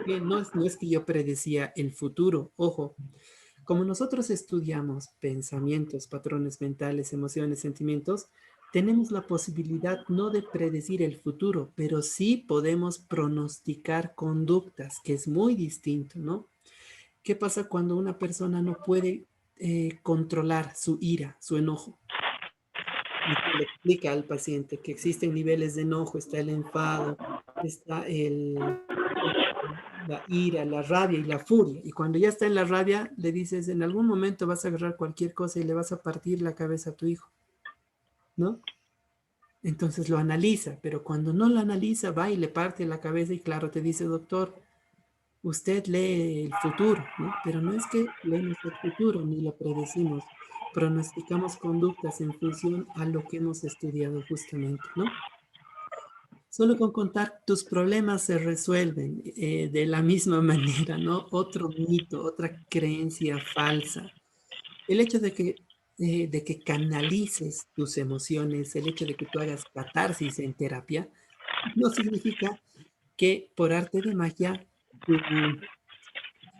pero no es que yo predecía el futuro, ojo. Como nosotros estudiamos pensamientos, patrones mentales, emociones, sentimientos, tenemos la posibilidad no de predecir el futuro, pero sí podemos pronosticar conductas, que es muy distinto, ¿no? ¿Qué pasa cuando una persona no puede controlar su ira, su enojo? Y se le explica al paciente que existen niveles de enojo, está el enfado, está la ira, la rabia y la furia. Y cuando ya está en la rabia, le dices, en algún momento vas a agarrar cualquier cosa y le vas a partir la cabeza a tu hijo, ¿no? Entonces lo analiza, pero cuando no lo analiza, va y le parte la cabeza y claro, te dice, doctor, usted lee el futuro, ¿no? Pero no es que leemos el futuro ni lo predecimos, pronosticamos conductas en función a lo que hemos estudiado justamente, ¿no? Solo con contar tus problemas se resuelven de la misma manera, ¿no? Otro mito, otra creencia falsa. El hecho de que canalices tus emociones, el hecho de que tú hagas catarsis en terapia, no significa que por arte de magia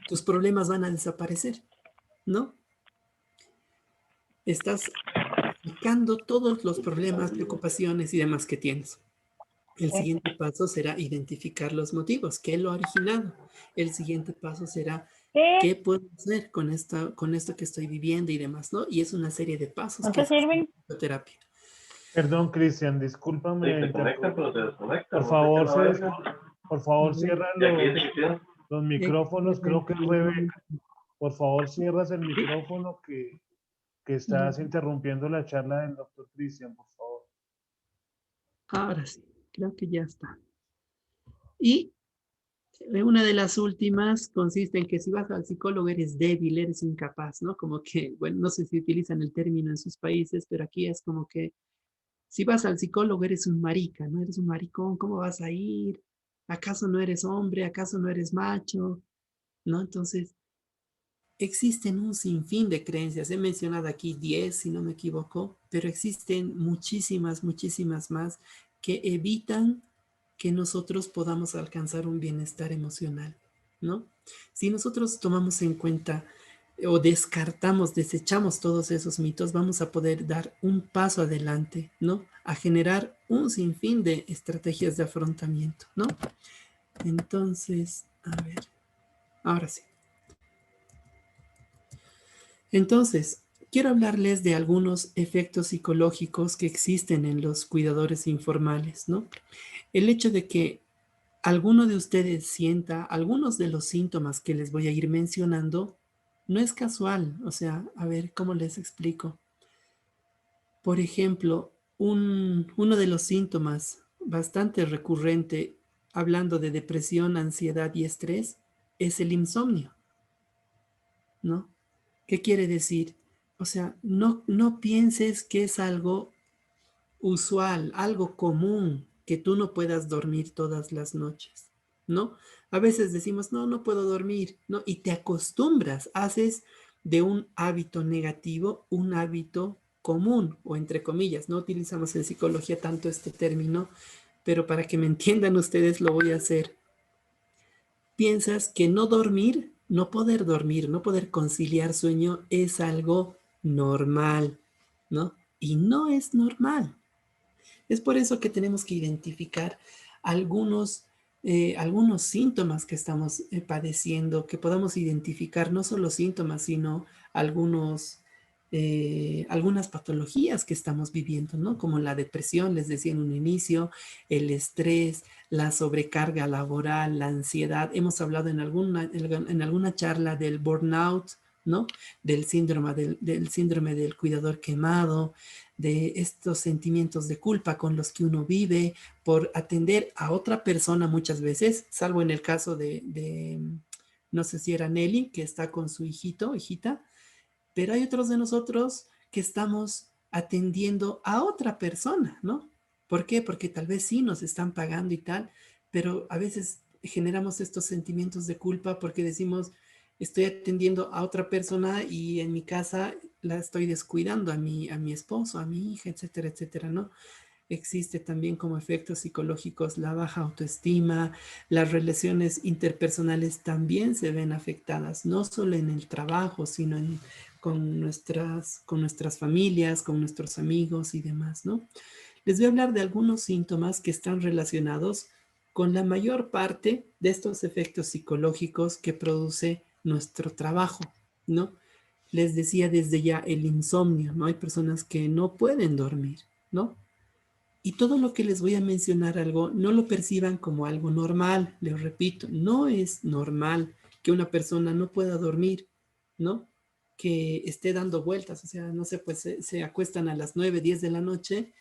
tus problemas van a desaparecer, ¿no? Estás sacando todos los problemas, preocupaciones y demás que tienes. El siguiente paso será identificar los motivos, qué lo ha originado. El siguiente paso será qué puedo hacer con esto que estoy viviendo y demás, ¿no? Y es una serie de pasos que hace la terapia. Perdón, Cristian, discúlpame. Por favor, cierra los micrófonos. Creo que Rebeca. Por favor, cierras el micrófono que estás interrumpiendo la charla del doctor Cristian, por favor. Ahora sí, creo que ya está. Y una de las últimas consiste en que si vas al psicólogo eres débil, eres incapaz, ¿no? Como que, bueno, no sé si utilizan el término en sus países, pero aquí es como que si vas al psicólogo eres un marica, ¿no? Eres un maricón, ¿cómo vas a ir? ¿Acaso no eres hombre? ¿Acaso no eres macho? ¿No? Entonces, existen un sinfín de creencias. He mencionado aquí 10, si no me equivoco, pero existen muchísimas, muchísimas más que evitan que nosotros podamos alcanzar un bienestar emocional, ¿no? Si nosotros tomamos en cuenta o descartamos, desechamos todos esos mitos, vamos a poder dar un paso adelante, ¿no? A generar un sinfín de estrategias de afrontamiento, ¿no? Entonces, a ver, ahora sí. Entonces, quiero hablarles de algunos efectos psicológicos que existen en los cuidadores informales, ¿no? El hecho de que alguno de ustedes sienta algunos de los síntomas que les voy a ir mencionando no es casual. O sea, a ver, ¿cómo les explico? Por ejemplo, uno de los síntomas bastante recurrente, hablando de depresión, ansiedad y estrés, es el insomnio, ¿no? ¿Qué quiere decir? O sea, no pienses que es algo usual, algo común, que tú no puedas dormir todas las noches, ¿no? A veces decimos, no puedo dormir, ¿no? Y te acostumbras, haces de un hábito negativo un hábito común, o entre comillas, no utilizamos en psicología tanto este término, pero para que me entiendan ustedes lo voy a hacer. Piensas que no dormir, no poder conciliar sueño es algo normal, ¿no? Y no es normal. Es por eso que tenemos que identificar algunos síntomas que estamos padeciendo, que podamos identificar no solo síntomas, sino algunas patologías que estamos viviendo, ¿no? Como la depresión, les decía en un inicio, el estrés, la sobrecarga laboral, la ansiedad. Hemos hablado en alguna charla del burnout, ¿no? Del síndrome del cuidador quemado, de estos sentimientos de culpa con los que uno vive por atender a otra persona muchas veces, salvo en el caso no sé si era Nelly, que está con su hijita, pero hay otros de nosotros que estamos atendiendo a otra persona, ¿no? ¿Por qué? Porque tal vez sí nos están pagando y tal, pero a veces generamos estos sentimientos de culpa porque decimos, estoy atendiendo a otra persona y en mi casa la estoy descuidando a mi esposo, a mi hija, etcétera, etcétera, ¿no? Existe también como efectos psicológicos la baja autoestima, las relaciones interpersonales también se ven afectadas, no solo en el trabajo, sino con nuestras familias, con nuestros amigos y demás, ¿no? Les voy a hablar de algunos síntomas que están relacionados con la mayor parte de estos efectos psicológicos que produce nuestro trabajo, ¿no? Les decía desde ya el insomnio, ¿no? Hay personas que no pueden dormir, ¿no? Y todo lo que les voy a mencionar no lo perciban como algo normal. Les repito, no es normal que una persona no pueda dormir, ¿no? Que esté dando vueltas, o sea, no sé, pues se acuestan a las 9, 10 de la noche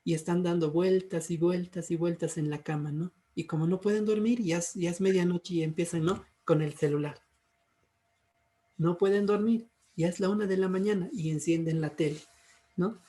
y están dando vueltas y vueltas y vueltas en la cama, ¿no? Y como no pueden dormir, ya es medianoche y empiezan, ¿no? Con el celular. No pueden dormir, ya es la 1 de la mañana y encienden la tele, ¿no?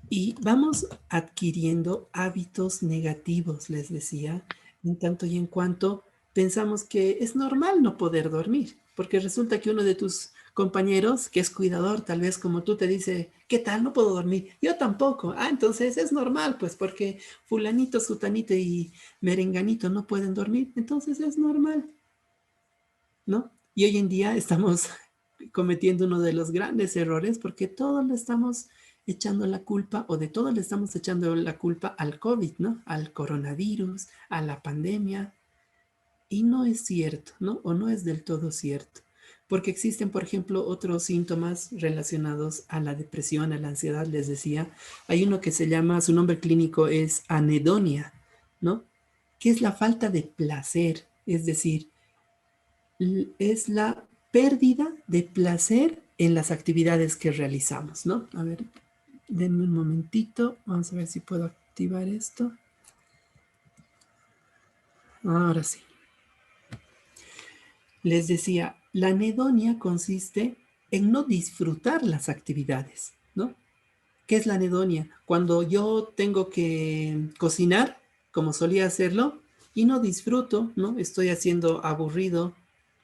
Y vamos adquiriendo hábitos negativos, les decía, en tanto y en cuanto pensamos que es normal no poder dormir, porque resulta que uno de tus compañeros, que es cuidador, tal vez como tú, te dice, ¿qué tal? No puedo dormir. Yo tampoco. Ah, entonces es normal, pues, porque fulanito, sutanito y merenganito no pueden dormir, entonces es normal, ¿no? Y hoy en día estamos cometiendo uno de los grandes errores porque todos le estamos echando la culpa, o de todo le estamos echando la culpa al COVID, ¿no? Al coronavirus, a la pandemia. Y no es cierto, ¿no? O no es del todo cierto. Porque existen, por ejemplo, otros síntomas relacionados a la depresión, a la ansiedad, les decía. Hay uno que se llama, su nombre clínico es anedonia, ¿no? Que es la falta de placer, es decir, es la pérdida de placer en las actividades que realizamos, ¿no? A ver, denme un momentito, vamos a ver si puedo activar esto. Ahora sí. Les decía, la anedonia consiste en no disfrutar las actividades, ¿no? ¿Qué es la anedonia? Cuando yo tengo que cocinar, como solía hacerlo, y no disfruto, ¿no? Estoy haciendo aburrido,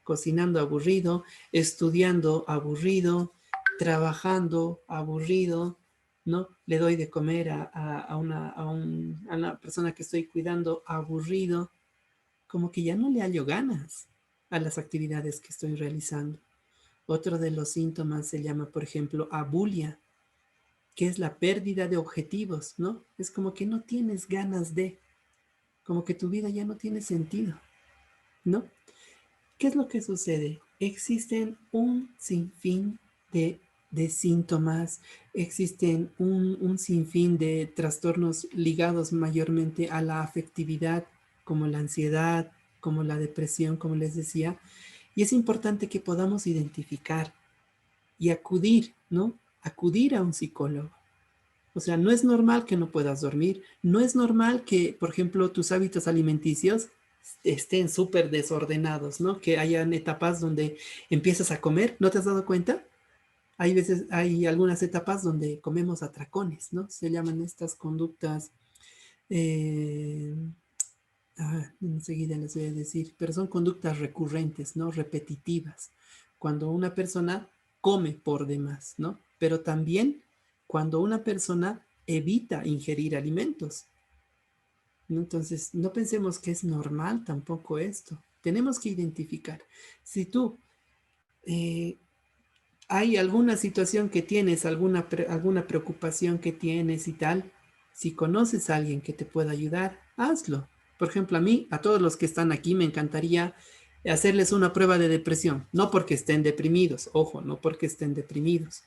cocinando aburrido, estudiando aburrido, trabajando aburrido, ¿no? Le doy de comer a una persona que estoy cuidando aburrido, como que ya no le hallo ganas a las actividades que estoy realizando. Otro de los síntomas se llama, por ejemplo, abulia, que es la pérdida de objetivos, ¿no? Es como que no tienes ganas de, como que tu vida ya no tiene sentido, ¿no? ¿Qué es lo que sucede? Existen un sinfín de síntomas, existen un sinfín de trastornos ligados mayormente a la afectividad, como la ansiedad, como la depresión, como les decía, y es importante que podamos identificar y acudir, ¿no? Acudir a un psicólogo. O sea, no es normal que no puedas dormir, no es normal que, por ejemplo, tus hábitos alimenticios estén súper desordenados, ¿no? Que hayan etapas donde empiezas a comer, ¿no te has dado cuenta? Hay veces, hay algunas etapas donde comemos atracones, ¿no? Se llaman estas conductas, eh, enseguida les voy a decir, pero son conductas recurrentes, ¿no? Repetitivas. Cuando una persona come por demás, ¿no? Pero también cuando una persona evita ingerir alimentos, ¿no? Entonces, no pensemos que es normal tampoco esto. Tenemos que identificar. Si tú hay alguna situación que tienes, alguna preocupación que tienes y tal, si conoces a alguien que te pueda ayudar, hazlo. Por ejemplo, a mí, a todos los que están aquí, me encantaría hacerles una prueba de depresión. No porque estén deprimidos, ojo, no porque estén deprimidos,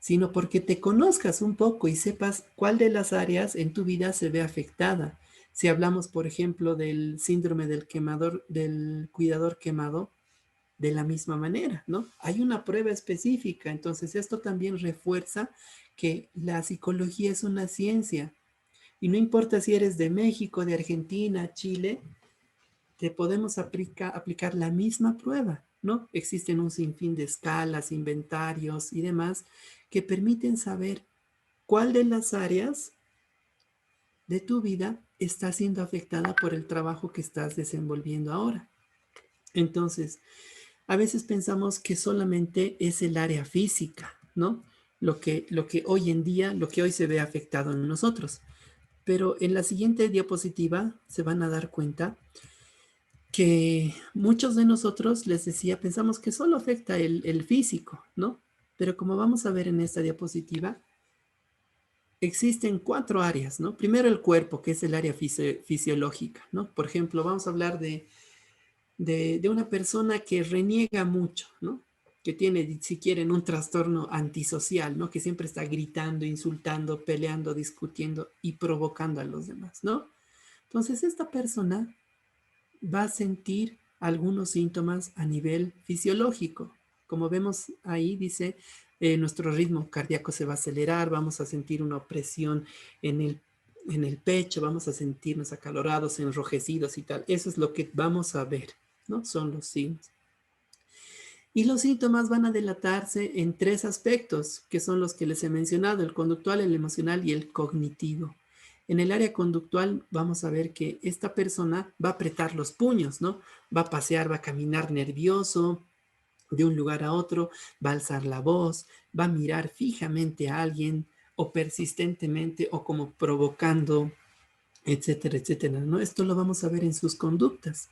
sino porque te conozcas un poco y sepas cuál de las áreas en tu vida se ve afectada. Si hablamos, por ejemplo, del síndrome del quemador, del cuidador quemado, de la misma manera, ¿no? Hay una prueba específica, entonces esto también refuerza que la psicología es una ciencia y no importa si eres de México, de Argentina, Chile, te podemos aplicar la misma prueba, ¿no? Existen un sinfín de escalas, inventarios y demás que permiten saber cuál de las áreas de tu vida está siendo afectada por el trabajo que estás desenvolviendo ahora. Entonces, a veces pensamos que solamente es el área física, ¿no? Lo que hoy en día, lo que hoy se ve afectado en nosotros. Pero en la siguiente diapositiva se van a dar cuenta que muchos de nosotros, les decía, pensamos que solo afecta el físico, ¿no? Pero como vamos a ver en esta diapositiva, existen 4 áreas, ¿no? Primero el cuerpo, que es el área fisiológica, ¿no? Por ejemplo, vamos a hablar de una persona que reniega mucho, ¿no? Que tiene, si quieren, un trastorno antisocial, ¿no? Que siempre está gritando, insultando, peleando, discutiendo y provocando a los demás, ¿no? Entonces, esta persona va a sentir algunos síntomas a nivel fisiológico. Como vemos ahí, dice, nuestro ritmo cardíaco se va a acelerar, vamos a sentir una opresión en el pecho, vamos a sentirnos acalorados, enrojecidos y tal. Eso es lo que vamos a ver, ¿no? Son los signos. Y los síntomas van a delatarse en 3 aspectos, que son los que les he mencionado, el conductual, el emocional y el cognitivo. En el área conductual vamos a ver que esta persona va a apretar los puños, ¿no? Va a pasear, va a caminar nervioso de un lugar a otro, va a alzar la voz, va a mirar fijamente a alguien o persistentemente o como provocando, etcétera, etcétera, ¿no? Esto lo vamos a ver en sus conductas.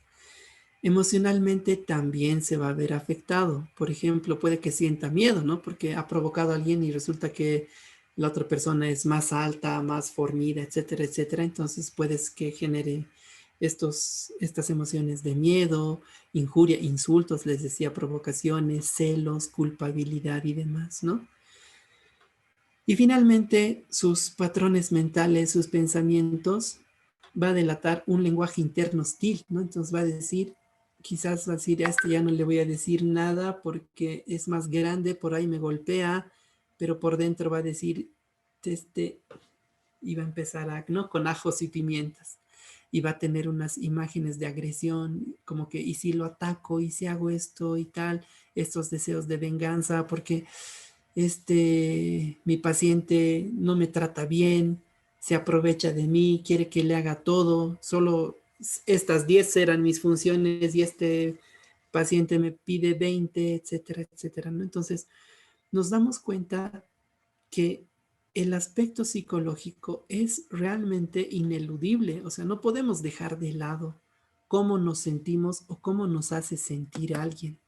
Emocionalmente también se va a ver afectado. Por ejemplo, puede que sienta miedo, ¿no? Porque ha provocado a alguien y resulta que la otra persona es más alta, más fornida, etcétera, etcétera. Entonces puedes que genere estas emociones de miedo, injuria, insultos, les decía, provocaciones, celos, culpabilidad y demás, ¿no? Y finalmente, sus patrones mentales, sus pensamientos, va a delatar un lenguaje interno hostil, ¿no? Entonces va a decir, quizás va a decir, a este ya no le voy a decir nada porque es más grande, por ahí me golpea, pero por dentro va a decir, y va a empezar ¿no? Con ajos y pimientas. Y va a tener unas imágenes de agresión, como que, y si lo ataco, y si hago esto y tal, estos deseos de venganza, porque mi paciente no me trata bien, se aprovecha de mí, quiere que le haga todo, solo estas 10 eran mis funciones y paciente me pide 20, etcétera, etcétera, ¿no? Entonces, nos damos cuenta que el aspecto psicológico es realmente ineludible, o sea, no podemos dejar de lado cómo nos sentimos o cómo nos hace sentir alguien,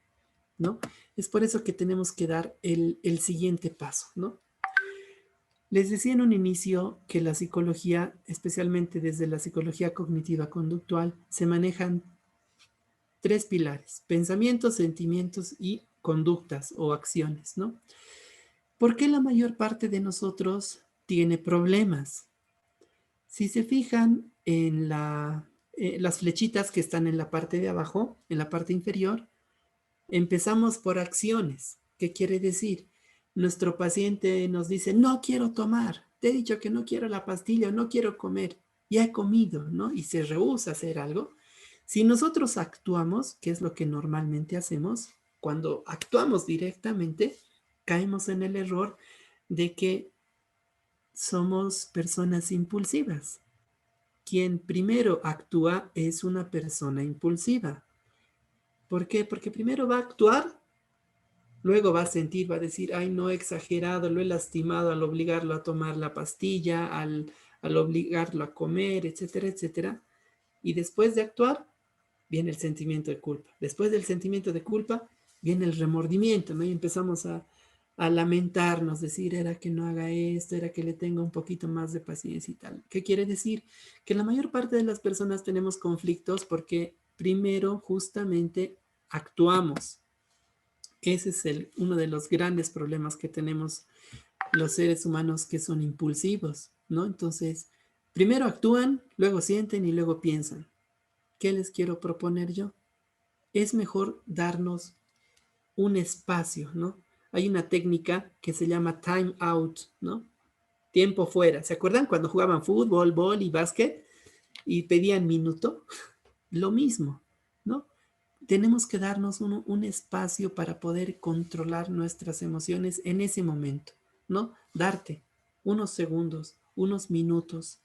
¿no? Es por eso que tenemos que dar el siguiente paso, ¿no? Les decía en un inicio que la psicología, especialmente desde la psicología cognitiva conductual, se manejan 3 pilares: pensamientos, sentimientos y conductas o acciones, ¿no? ¿Por qué la mayor parte de nosotros tiene problemas? Si se fijan en las flechitas que están en la parte de abajo, en la parte inferior, empezamos por acciones. ¿Qué quiere decir? Nuestro paciente nos dice, no quiero tomar, te he dicho que no quiero la pastilla, no quiero comer, ya he comido, ¿no? Y se rehúsa a hacer algo. Si nosotros actuamos, que es lo que normalmente hacemos, cuando actuamos directamente, caemos en el error de que somos personas impulsivas. Quien primero actúa es una persona impulsiva. ¿Por qué? Porque primero va a actuar, luego va a sentir, va a decir, ay, no he exagerado, lo he lastimado al obligarlo a tomar la pastilla, al obligarlo a comer, etcétera, etcétera. Y después de actuar, viene el sentimiento de culpa. Después del sentimiento de culpa, viene el remordimiento, ¿no? Y empezamos a lamentarnos, decir, era que no haga esto, era que le tenga un poquito más de paciencia y tal. ¿Qué quiere decir? Que la mayor parte de las personas tenemos conflictos porque primero justamente actuamos. Ese es uno de los grandes problemas que tenemos los seres humanos, que son impulsivos, ¿no? Entonces, primero actúan, luego sienten y luego piensan. ¿Qué les quiero proponer yo? Es mejor darnos un espacio, ¿no? Hay una técnica que se llama time out, ¿no? Tiempo fuera. ¿Se acuerdan cuando jugaban fútbol, vóley y básquet y pedían minuto? Lo mismo, ¿no? Tenemos que darnos un espacio para poder controlar nuestras emociones en ese momento, ¿no? Darte unos segundos, unos minutos.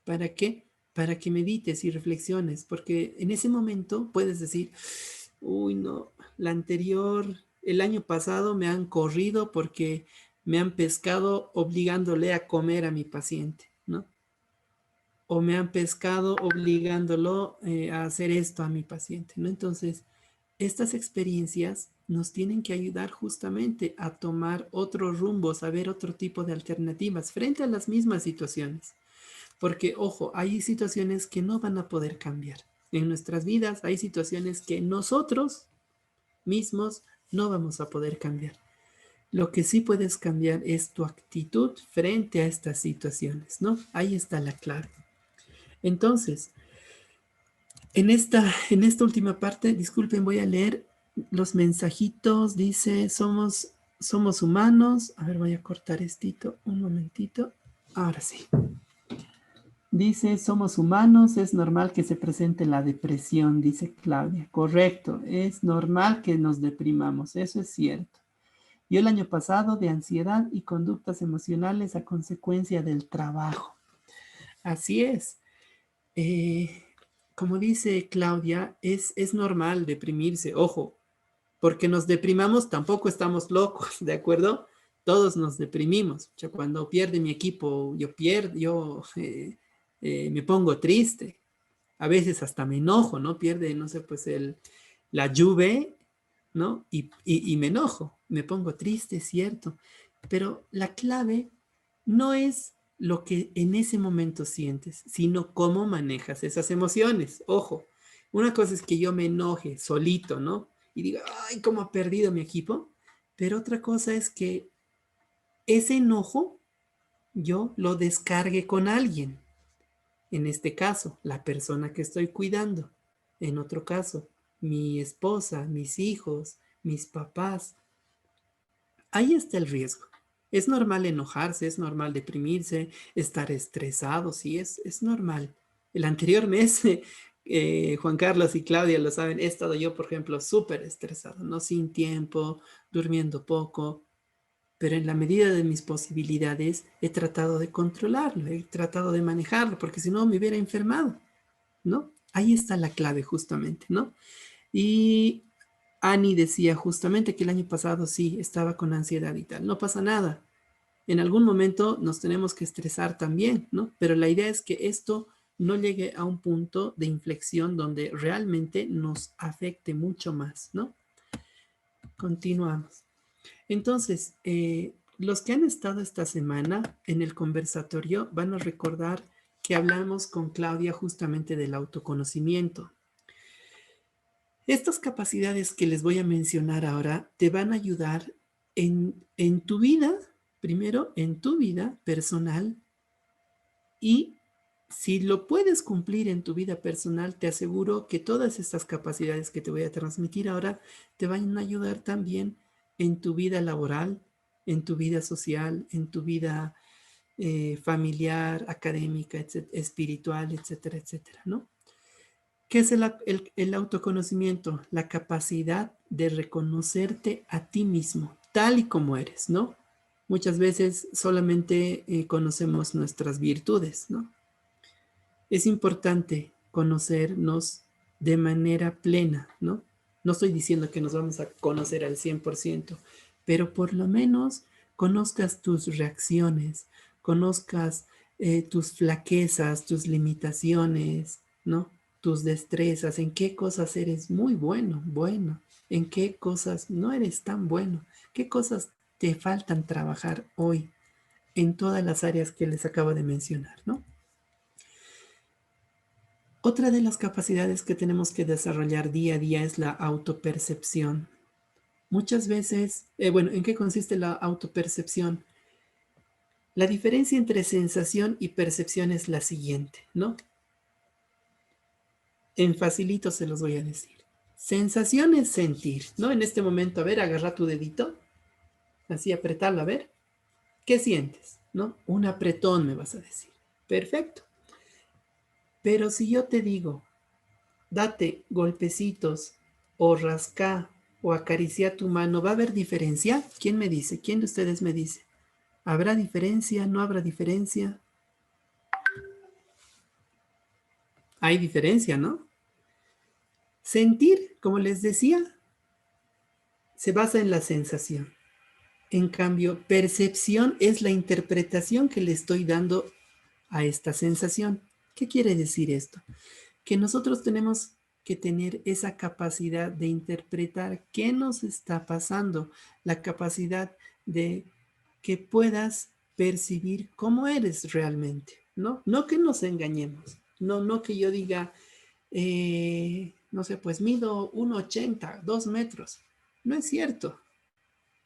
¿Para qué? Para que medites y reflexiones, porque en ese momento puedes decir, uy, no, el año pasado me han corrido porque me han pescado obligándole a comer a mi paciente, ¿no? O me han pescado obligándolo a hacer esto a mi paciente, ¿no? Entonces, estas experiencias nos tienen que ayudar justamente a tomar otros rumbos, a ver otro tipo de alternativas frente a las mismas situaciones. Porque, ojo, hay situaciones que no van a poder cambiar. En nuestras vidas hay situaciones que nosotros mismos no vamos a poder cambiar. Lo que sí puedes cambiar es tu actitud frente a estas situaciones, ¿no? Ahí está la clave. Entonces, en esta última parte, disculpen, voy a leer los mensajitos. Dice, somos humanos. A ver, voy a cortar estito un momentito. Ahora sí. Dice, somos humanos, es normal que se presente la depresión, dice Claudia. Correcto, es normal que nos deprimamos, eso es cierto. Yo el año pasado de ansiedad y conductas emocionales a consecuencia del trabajo. Así es. Como dice Claudia, es normal deprimirse. Ojo, porque nos deprimamos tampoco estamos locos, ¿de acuerdo? Todos nos deprimimos. O sea, cuando pierde mi equipo, me pongo triste. A veces hasta me enojo, ¿no? Pierde, no sé, pues la Juve, ¿no? Y me enojo, me pongo triste, es cierto. Pero la clave no es lo que en ese momento sientes, sino cómo manejas esas emociones. Ojo, una cosa es que yo me enoje solito, ¿no? Y diga, ay, cómo ha perdido mi equipo. Pero otra cosa es que ese enojo yo lo descargue con alguien. En este caso, la persona que estoy cuidando. En otro caso, mi esposa, mis hijos, mis papás. Ahí está el riesgo. Es normal enojarse, es normal deprimirse, estar estresado, sí, es normal. El anterior mes, Juan Carlos y Claudia lo saben, he estado yo, por ejemplo, súper estresado, ¿no? Sin tiempo, durmiendo poco, pero en la medida de mis posibilidades he tratado de controlarlo, he tratado de manejarlo, porque si no me hubiera enfermado, ¿no? Ahí está la clave justamente, ¿no? Y Ani decía justamente que el año pasado sí, estaba con ansiedad y tal. No pasa nada. En algún momento nos tenemos que estresar también, ¿no? Pero la idea es que esto no llegue a un punto de inflexión donde realmente nos afecte mucho más, ¿no? Continuamos. Entonces, los que han estado esta semana en el conversatorio van a recordar que hablamos con Claudia justamente del autoconocimiento. Estas capacidades que les voy a mencionar ahora te van a ayudar en tu vida, primero en tu vida personal, y si lo puedes cumplir en tu vida personal, te aseguro que todas estas capacidades que te voy a transmitir ahora te van a ayudar también en tu vida laboral, en tu vida social, en tu vida familiar, académica, espiritual, etcétera, etcétera, ¿no? ¿Qué es el autoconocimiento? La capacidad de reconocerte a ti mismo, tal y como eres, ¿no? Muchas veces solamente conocemos nuestras virtudes, ¿no? Es importante conocernos de manera plena, ¿no? No estoy diciendo que nos vamos a conocer al 100%, pero por lo menos conozcas tus reacciones, conozcas tus flaquezas, tus limitaciones, ¿no? Tus destrezas, en qué cosas eres muy bueno, en qué cosas no eres tan bueno, qué cosas te faltan trabajar hoy en todas las áreas que les acabo de mencionar, ¿no? Otra de las capacidades que tenemos que desarrollar día a día es la autopercepción. Muchas veces, bueno, ¿en qué consiste la autopercepción? La diferencia entre sensación y percepción es la siguiente, ¿no? En facilito se los voy a decir. Sensación es sentir, ¿no? En este momento, a ver, agarra tu dedito, así apretarlo, a ver. ¿Qué sientes? ¿No? Un apretón me vas a decir. Perfecto. Pero si yo te digo, date golpecitos o rasca o acaricia tu mano, ¿va a haber diferencia? ¿Quién me dice? ¿Quién de ustedes me dice? ¿Habrá diferencia? ¿No habrá diferencia? Hay diferencia, ¿no? Sentir, como les decía, se basa en la sensación. En cambio, percepción es la interpretación que le estoy dando a esta sensación. ¿Qué quiere decir esto? Que nosotros tenemos que tener esa capacidad de interpretar qué nos está pasando, la capacidad de que puedas percibir cómo eres realmente, ¿no? No que nos engañemos, no que yo diga, no sé, pues mido 1,80, 2 metros. No es cierto,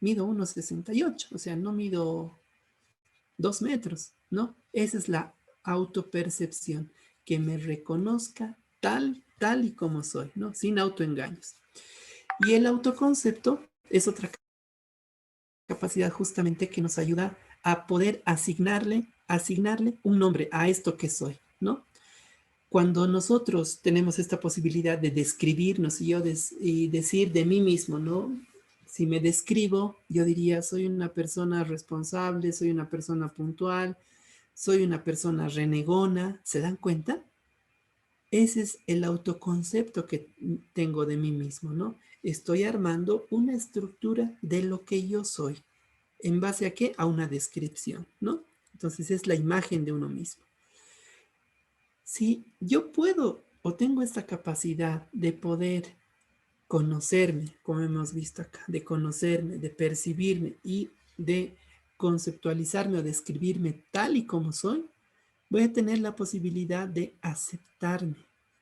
mido 1,68, o sea, no mido 2 metros, ¿no? Esa es la autopercepción, que me reconozca tal y como soy, ¿no? Sin autoengaños. Y el autoconcepto es otra capacidad justamente que nos ayuda a poder asignarle un nombre a esto que soy, ¿no? Cuando nosotros tenemos esta posibilidad de describirnos y decir de mí mismo, ¿no? Si me describo, yo diría, soy una persona responsable, soy una persona puntual, soy una persona renegona. ¿Se dan cuenta? Ese es el autoconcepto que tengo de mí mismo, ¿no? Estoy armando una estructura de lo que yo soy. ¿En base a qué? A una descripción, ¿no? Entonces es la imagen de uno mismo. Si yo puedo o tengo esta capacidad de poder conocerme, como hemos visto acá, de conocerme, de percibirme y de conceptualizarme o describirme tal y como soy, voy a tener la posibilidad de aceptarme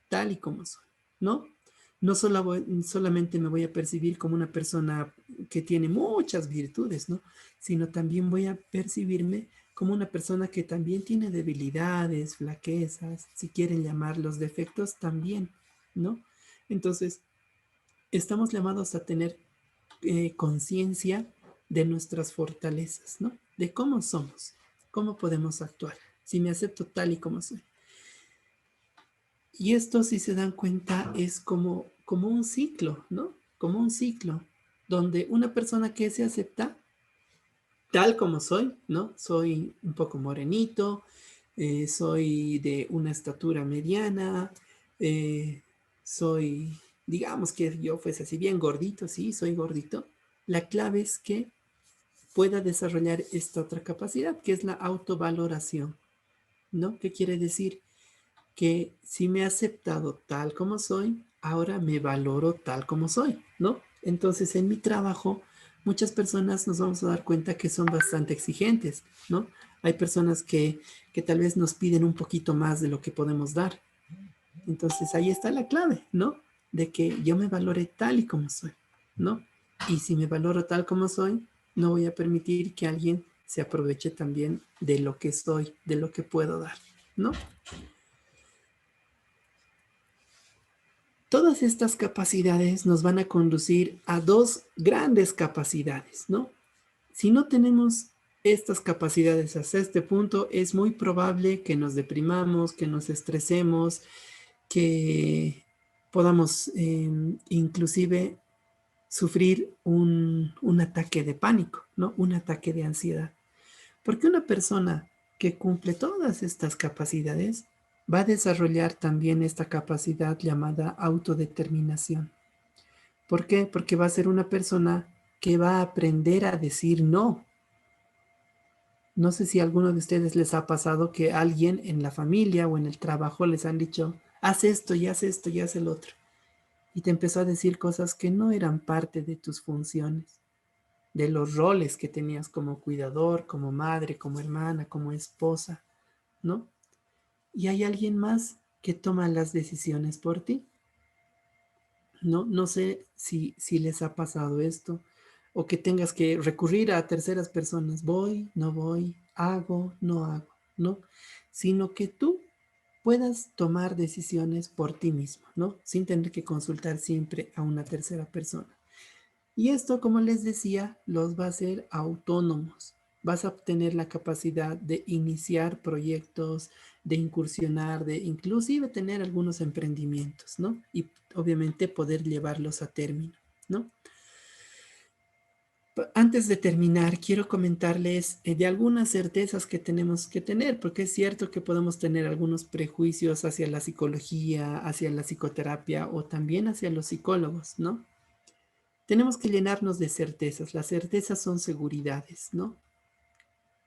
tal y como soy, ¿no? No solamente me voy a percibir como una persona que tiene muchas virtudes, ¿no? Sino también voy a percibirme como una persona que también tiene debilidades, flaquezas, si quieren llamarlos defectos también, ¿no? Entonces, estamos llamados a tener conciencia de nuestras fortalezas, ¿no? De cómo somos, cómo podemos actuar, si me acepto tal y como soy. Y esto, si se dan cuenta, es como un ciclo, ¿no? Como un ciclo, donde una persona que se acepta tal como soy, ¿no? Soy un poco morenito, soy de una estatura mediana, soy digamos que yo fuese así bien gordito, sí, soy gordito, la clave es que pueda desarrollar esta otra capacidad, que es la autovaloración, ¿no? ¿Qué quiere decir? Que si me he aceptado tal como soy, ahora me valoro tal como soy, ¿no? Entonces, en mi trabajo, muchas personas nos vamos a dar cuenta que son bastante exigentes, ¿no? Hay personas que tal vez nos piden un poquito más de lo que podemos dar. Entonces, ahí está la clave, ¿no? De que yo me valore tal y como soy, ¿no? Y si me valoro tal como soy, no voy a permitir que alguien se aproveche también de lo que soy, de lo que puedo dar, ¿no? Todas estas capacidades nos van a conducir a dos grandes capacidades, ¿no? Si no tenemos estas capacidades hasta este punto, es muy probable que nos deprimamos, que nos estresemos, que podamos inclusive sufrir un ataque de pánico, ¿no? Un ataque de ansiedad. Porque una persona que cumple todas estas capacidades va a desarrollar también esta capacidad llamada autodeterminación. ¿Por qué? Porque va a ser una persona que va a aprender a decir no. No sé si a alguno de ustedes les ha pasado que alguien en la familia o en el trabajo les han dicho, haz esto y haz esto y haz el otro. Y te empezó a decir cosas que no eran parte de tus funciones, de los roles que tenías como cuidador, como madre, como hermana, como esposa, ¿no? Y hay alguien más que toma las decisiones por ti. No sé si les ha pasado esto o que tengas que recurrir a terceras personas. Voy, no voy, hago, no hago, ¿no? Sino que tú puedas tomar decisiones por ti mismo, ¿no? Sin tener que consultar siempre a una tercera persona. Y esto, como les decía, los va a hacer autónomos. Vas a obtener la capacidad de iniciar proyectos, de incursionar, de inclusive tener algunos emprendimientos, ¿no? Y obviamente poder llevarlos a término, ¿no? Antes de terminar, quiero comentarles de algunas certezas que tenemos que tener, porque es cierto que podemos tener algunos prejuicios hacia la psicología, hacia la psicoterapia o también hacia los psicólogos, ¿no? Tenemos que llenarnos de certezas. Las certezas son seguridades, ¿no?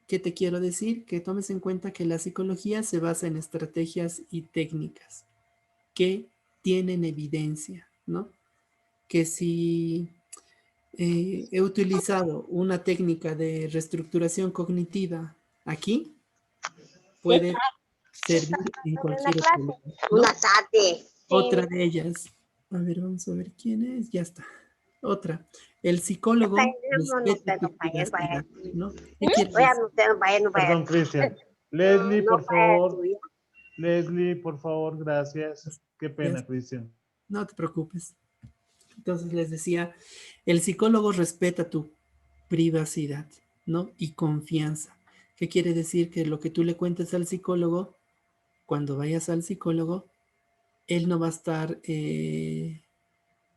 ¿Qué te quiero decir? Que tomes en cuenta que la psicología se basa en estrategias y técnicas que tienen evidencia, ¿no? Que si he utilizado una técnica de reestructuración cognitiva aquí, puede servir en cualquier otro lugar, ¿no? Otra de ellas, a ver, vamos a ver quién es, ya está. Otra, el psicólogo respeta tu privacidad, ¿no? ¿Qué quieres decir? Perdón, Cristian. Leslie, por favor. Leslie, por favor, gracias. Qué pena, Cristian. No te preocupes. Entonces les decía, el psicólogo respeta tu privacidad, ¿no? Y confianza. ¿Qué quiere decir? Que lo que tú le cuentes al psicólogo, cuando vayas al psicólogo, él no va a estar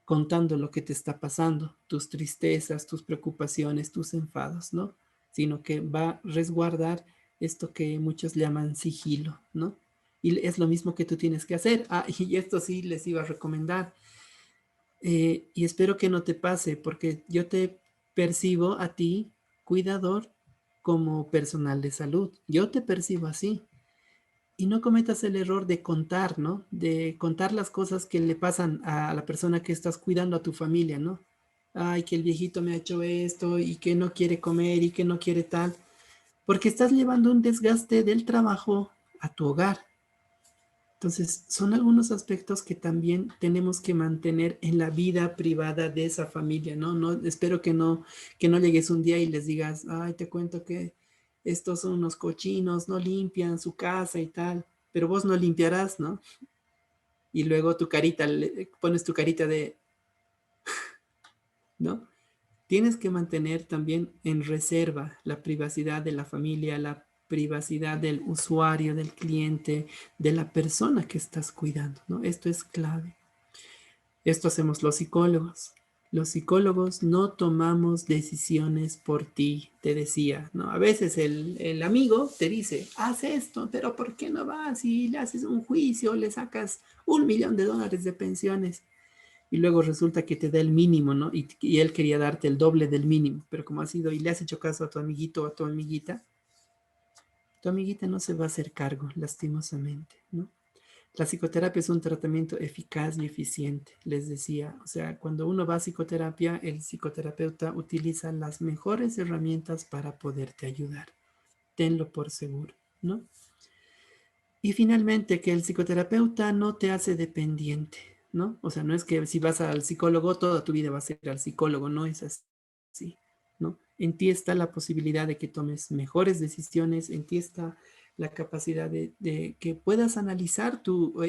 contando lo que te está pasando, tus tristezas, tus preocupaciones, tus enfados, ¿no? Sino que va a resguardar esto que muchos llaman sigilo, ¿no? Y es lo mismo que tú tienes que hacer. Ah, y esto sí les iba a recomendar. Y espero que no te pase, porque yo te percibo a ti, cuidador, como personal de salud. Yo te percibo así. Y no cometas el error de contar, ¿no? De contar las cosas que le pasan a la persona que estás cuidando, a tu familia, ¿no? Ay, que el viejito me ha hecho esto y que no quiere comer y que no quiere tal. Porque estás llevando un desgaste del trabajo a tu hogar. Entonces, son algunos aspectos que también tenemos que mantener en la vida privada de esa familia, ¿no? Espero que no llegues un día y les digas, ay, te cuento que estos son unos cochinos, no limpian su casa y tal, pero vos no limpiarás, ¿no? Y luego tu carita, pones tu carita de, ¿no? Tienes que mantener también en reserva la privacidad de la familia, la privacidad del usuario, del cliente, de la persona que estás cuidando, ¿no? Esto es clave. Esto hacemos los psicólogos. Los psicólogos no tomamos decisiones por ti, te decía, ¿no? A veces el amigo te dice, haz esto, pero ¿por qué no vas? Y le haces un juicio, le sacas $1 millón de pensiones. y luego resulta que te da el mínimo, ¿no? Y él quería darte el doble del mínimo, pero como has ido y le has hecho caso a tu amiguito o a tu amiguita no se va a hacer cargo, lastimosamente, ¿no? La psicoterapia es un tratamiento eficaz y eficiente, les decía. O sea, cuando uno va a psicoterapia, el psicoterapeuta utiliza las mejores herramientas para poderte ayudar. Tenlo por seguro, ¿no? Y finalmente, que el psicoterapeuta no te hace dependiente, ¿no? O sea, no es que si vas al psicólogo, toda tu vida vas a ir al psicólogo, no es así, ¿no? En ti está la posibilidad de que tomes mejores decisiones, en ti está la capacidad de que puedas analizar,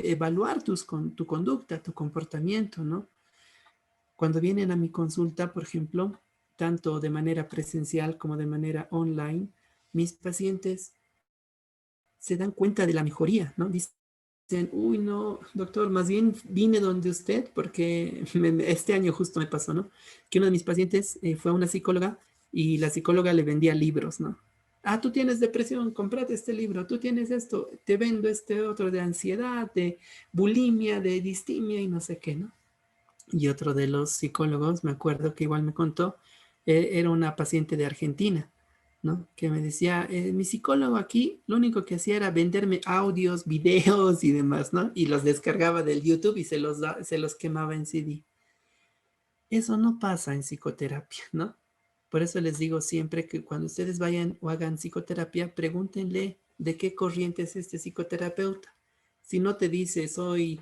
evaluar tu conducta, tu comportamiento, ¿no? Cuando vienen a mi consulta, por ejemplo, tanto de manera presencial como de manera online, mis pacientes se dan cuenta de la mejoría, ¿no? Dicen, uy, no, doctor, más bien vine donde usted porque este año justo me pasó, ¿no? Que uno de mis pacientes fue a una psicóloga y la psicóloga le vendía libros, ¿no? Ah, tú tienes depresión, comprate este libro, tú tienes esto, te vendo este otro de ansiedad, de bulimia, de distimia y no sé qué, ¿no? Y otro de los psicólogos, me acuerdo que igual me contó, era una paciente de Argentina, ¿no? Que me decía, mi psicólogo aquí lo único que hacía era venderme audios, videos y demás, ¿no? Y los descargaba del YouTube y se los quemaba en CD. Eso no pasa en psicoterapia, ¿no? Por eso les digo siempre que cuando ustedes vayan o hagan psicoterapia, pregúntenle de qué corriente es este psicoterapeuta. Si no te dice soy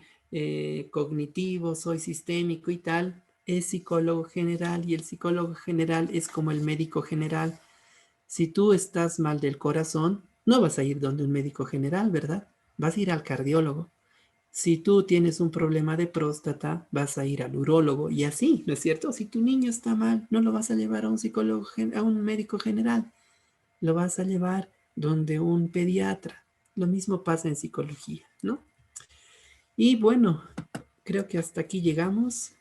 cognitivo, soy sistémico y tal, es psicólogo general y el psicólogo general es como el médico general. Si tú estás mal del corazón, no vas a ir donde un médico general, ¿verdad? Vas a ir al cardiólogo. Si tú tienes un problema de próstata, vas a ir al urólogo y así, ¿no es cierto? Si tu niño está mal, no lo vas a llevar a un psicólogo, a un médico general, lo vas a llevar donde un pediatra. Lo mismo pasa en psicología, ¿no? Y bueno, creo que hasta aquí llegamos.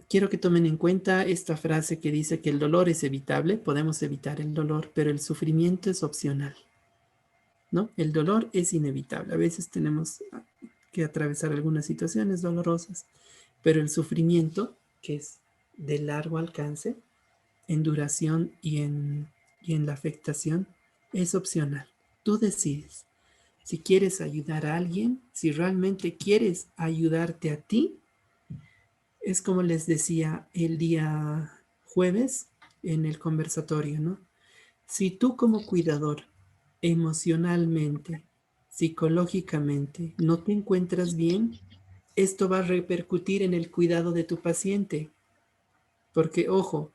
Quiero que tomen en cuenta esta frase que dice que el dolor es evitable, podemos evitar el dolor, pero el sufrimiento es opcional, ¿no? El dolor es inevitable. A veces tenemos que atravesar algunas situaciones dolorosas, pero el sufrimiento, que es de largo alcance, en duración y en la afectación, es opcional. Tú decides si quieres ayudar a alguien, si realmente quieres ayudarte a ti. Es como les decía el día jueves en el conversatorio, ¿no? Si tú como cuidador emocionalmente, psicológicamente, no te encuentras bien, esto va a repercutir en el cuidado de tu paciente. Porque, ojo,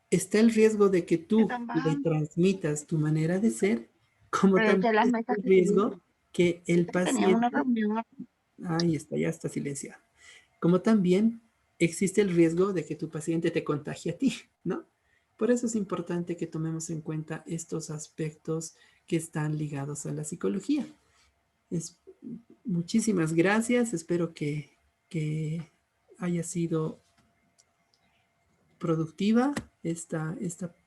está el riesgo de que tú le transmitas tu manera de ser, como también está el riesgo que el paciente... Ahí está, ya está silenciado. Como también existe el riesgo de que tu paciente te contagie a ti, ¿no? Por eso es importante que tomemos en cuenta estos aspectos que están ligados a la psicología. Muchísimas gracias, espero que haya sido productiva esta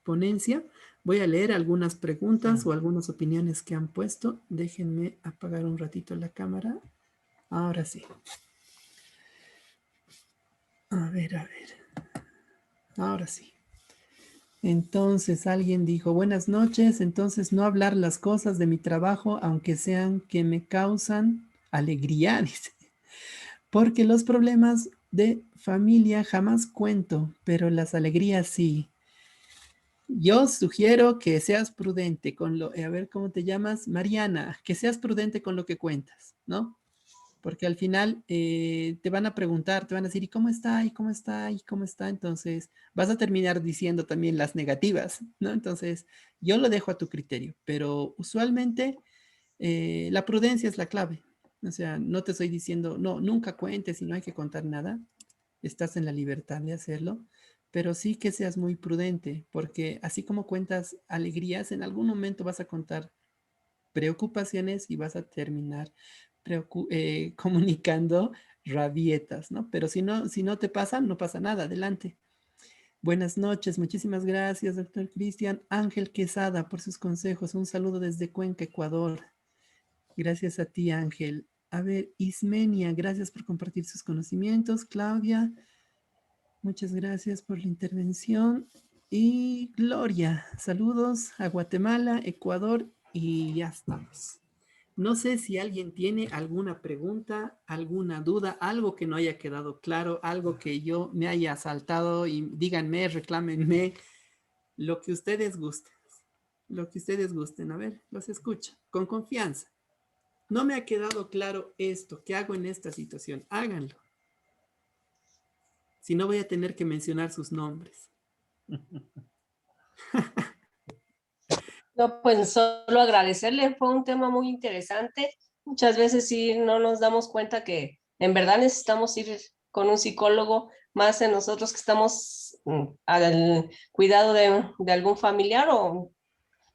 ponencia. Voy a leer algunas preguntas o algunas opiniones que han puesto. Déjenme apagar un ratito la cámara. Ahora sí. A ver. Ahora sí. Entonces alguien dijo, buenas noches, entonces no hablar las cosas de mi trabajo, aunque sean que me causan alegría, dice. Porque los problemas de familia jamás cuento, pero las alegrías sí. Yo sugiero que seas prudente con lo, a ver cómo te llamas, Mariana, que seas prudente con lo que cuentas, ¿no? Porque al final te van a preguntar, te van a decir, ¿y cómo está? ¿Y cómo está? ¿Y cómo está? Entonces vas a terminar diciendo también las negativas, ¿no? Entonces yo lo dejo a tu criterio, pero usualmente la prudencia es la clave. O sea, no te estoy diciendo, no, nunca cuentes y no hay que contar nada. Estás en la libertad de hacerlo, pero sí que seas muy prudente, porque así como cuentas alegrías, en algún momento vas a contar preocupaciones y vas a terminar comunicando rabietas, ¿no? Pero si no te pasa, no pasa nada, adelante. Buenas noches, muchísimas gracias, doctor Cristian. Ángel Quesada, por sus consejos. Un saludo desde Cuenca, Ecuador. Gracias a ti, Ángel. A ver, Ismenia, gracias por compartir sus conocimientos. Claudia, muchas gracias por la intervención. Y Gloria, saludos a Guatemala, Ecuador y ya estamos. No sé si alguien tiene alguna pregunta, alguna duda, algo que no haya quedado claro, algo que yo me haya saltado y díganme, reclámenme, lo que ustedes gusten. Lo que ustedes gusten. A ver, los escucho con confianza. No me ha quedado claro esto. ¿Qué hago en esta situación? Háganlo. Si no, voy a tener que mencionar sus nombres. No, pues solo agradecerle, fue un tema muy interesante. Muchas veces sí no nos damos cuenta que en verdad necesitamos ir con un psicólogo, más en nosotros que estamos al cuidado de algún familiar o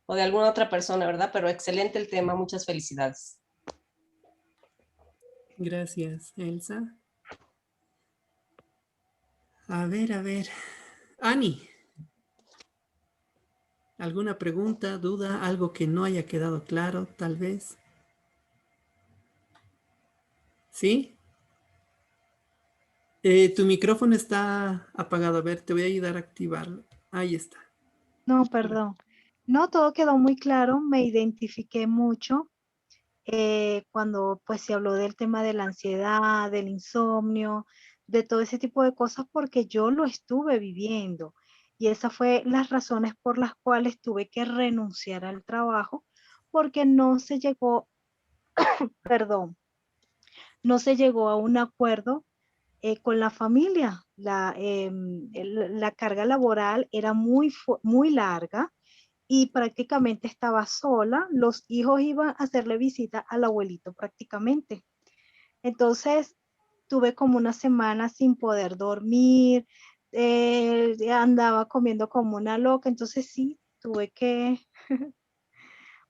de alguna otra persona, ¿verdad? Pero excelente el tema, muchas felicidades. Gracias, Elsa. A ver. Ani, ¿alguna pregunta, duda, algo que no haya quedado claro, tal vez? ¿Sí? Tu micrófono está apagado. A ver, te voy a ayudar a activarlo. Ahí está. No, perdón. No, todo quedó muy claro. Me identifiqué mucho cuando pues se habló del tema de la ansiedad, del insomnio, de todo ese tipo de cosas, porque yo lo estuve viviendo. Y esas fue las razones por las cuales tuve que renunciar al trabajo, porque no se llegó, perdón, no se llegó a un acuerdo con la familia. La carga laboral era muy larga y prácticamente estaba sola. Los hijos iban a hacerle visita al abuelito prácticamente. Entonces tuve como una semana sin poder dormir, andaba comiendo como una loca, entonces sí, tuve que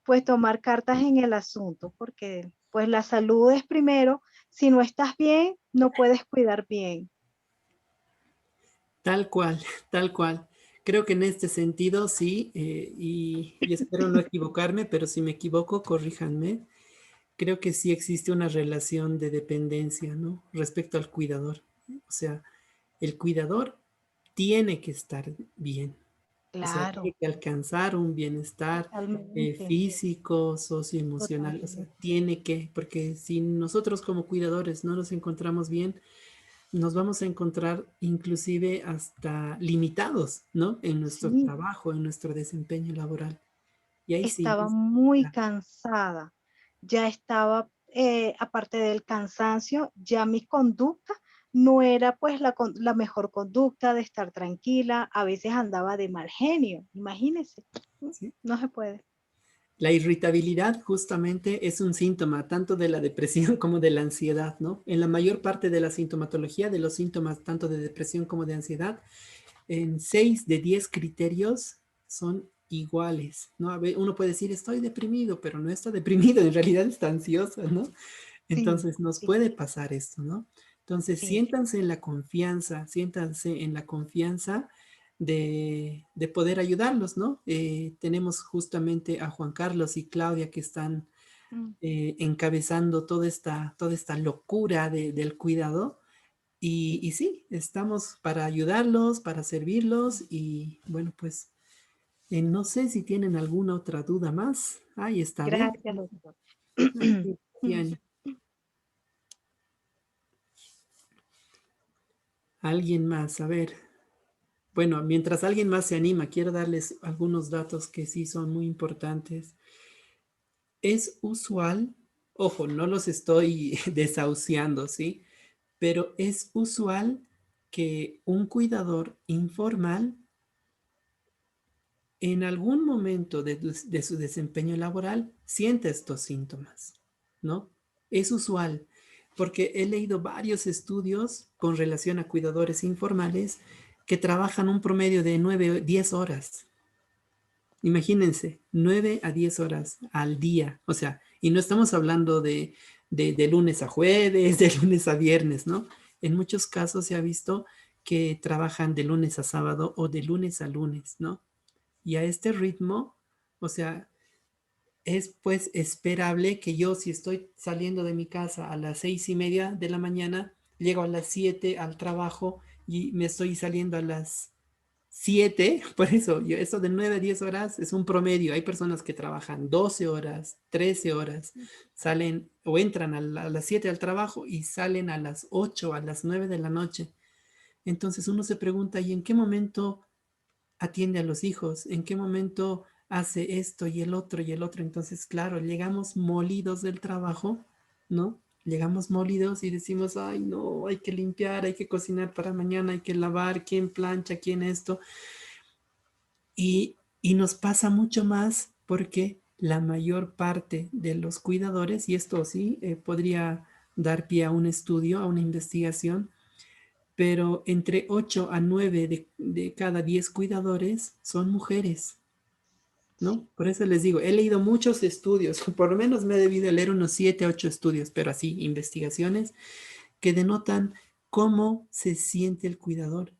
pues tomar cartas en el asunto, porque pues la salud es primero. Si no estás bien, no puedes cuidar bien. Tal cual, tal cual. Creo que en este sentido sí, y espero no equivocarme, pero si me equivoco, corríjanme. Creo que sí existe una relación de dependencia, ¿no? Respecto al cuidador. O sea, el cuidador tiene que estar bien. O sea, tiene Claro, que alcanzar un bienestar totalmente, físico, socioemocional. O sea, totalmente. tiene que, porque si nosotros como cuidadores no nos encontramos bien, nos vamos a encontrar inclusive hasta limitados, ¿no? En nuestro Sí, trabajo, en nuestro desempeño laboral. Y ahí sí, estaba muy cansada. Ya estaba, aparte del cansancio, ya mi conducta no era pues la mejor conducta de estar tranquila. A veces andaba de mal genio, imagínense. sí. No se puede. La irritabilidad justamente es un síntoma tanto de la depresión como de la ansiedad, ¿no? En la mayor parte de la sintomatología de los síntomas tanto de depresión como de ansiedad, en 6 de 10 criterios son iguales, ¿no? A ver, uno puede decir, estoy deprimido, pero no está deprimido, en realidad está ansioso, ¿no? Sí, Entonces nos sí, puede pasar esto, ¿no? Entonces sí. siéntanse en la confianza de poder ayudarlos, ¿no? Tenemos justamente a Juan Carlos y Claudia que están Mm. encabezando toda esta locura del cuidado. Y sí, estamos para ayudarlos, para servirlos y bueno, pues no sé si tienen alguna otra duda más. Ahí está, a ver. Gracias, doctor. Aquí, Tiani. Alguien más, a ver. Bueno, mientras alguien más se anima, quiero darles algunos datos que sí son muy importantes. Es usual, ojo, no los estoy desahuciando, ¿sí? Pero es usual que un cuidador informal en algún momento de su desempeño laboral sienta estos síntomas, ¿no? Es usual, porque he leído varios estudios con relación a cuidadores informales que trabajan un promedio de 9 o 10 horas. Imagínense, 9 a 10 horas al día. O sea, y no estamos hablando de lunes a jueves, de lunes a viernes, ¿no? En muchos casos se ha visto que trabajan de lunes a sábado o de lunes a lunes, ¿no? Y a este ritmo, o sea, es pues esperable que yo, si estoy saliendo de mi casa a las 6:30 de la mañana, llego a las 7 al trabajo y me estoy saliendo a las 7, por eso, eso de 9 a 10 horas es un promedio. Hay personas que trabajan 12 horas, 13 horas, salen o entran a las 7 al trabajo y salen a las 8, a las 9 de la noche. Entonces uno se pregunta, ¿y en qué momento atiende a los hijos? ¿En qué momento hace esto y el otro y el otro? Entonces, claro, llegamos molidos del trabajo, ¿no? Llegamos molidos y decimos, ay, no, hay que limpiar, hay que cocinar para mañana, hay que lavar, quién plancha, quién esto. Y nos pasa mucho más porque la mayor parte de los cuidadores, y esto sí podría dar pie a un estudio, a una investigación, pero entre 8 a 9 de cada 10 cuidadores son mujeres, ¿no? Por eso les digo, he leído muchos estudios, por lo menos me he debido leer unos 7, 8 estudios, pero así, investigaciones que denotan cómo se siente el cuidador,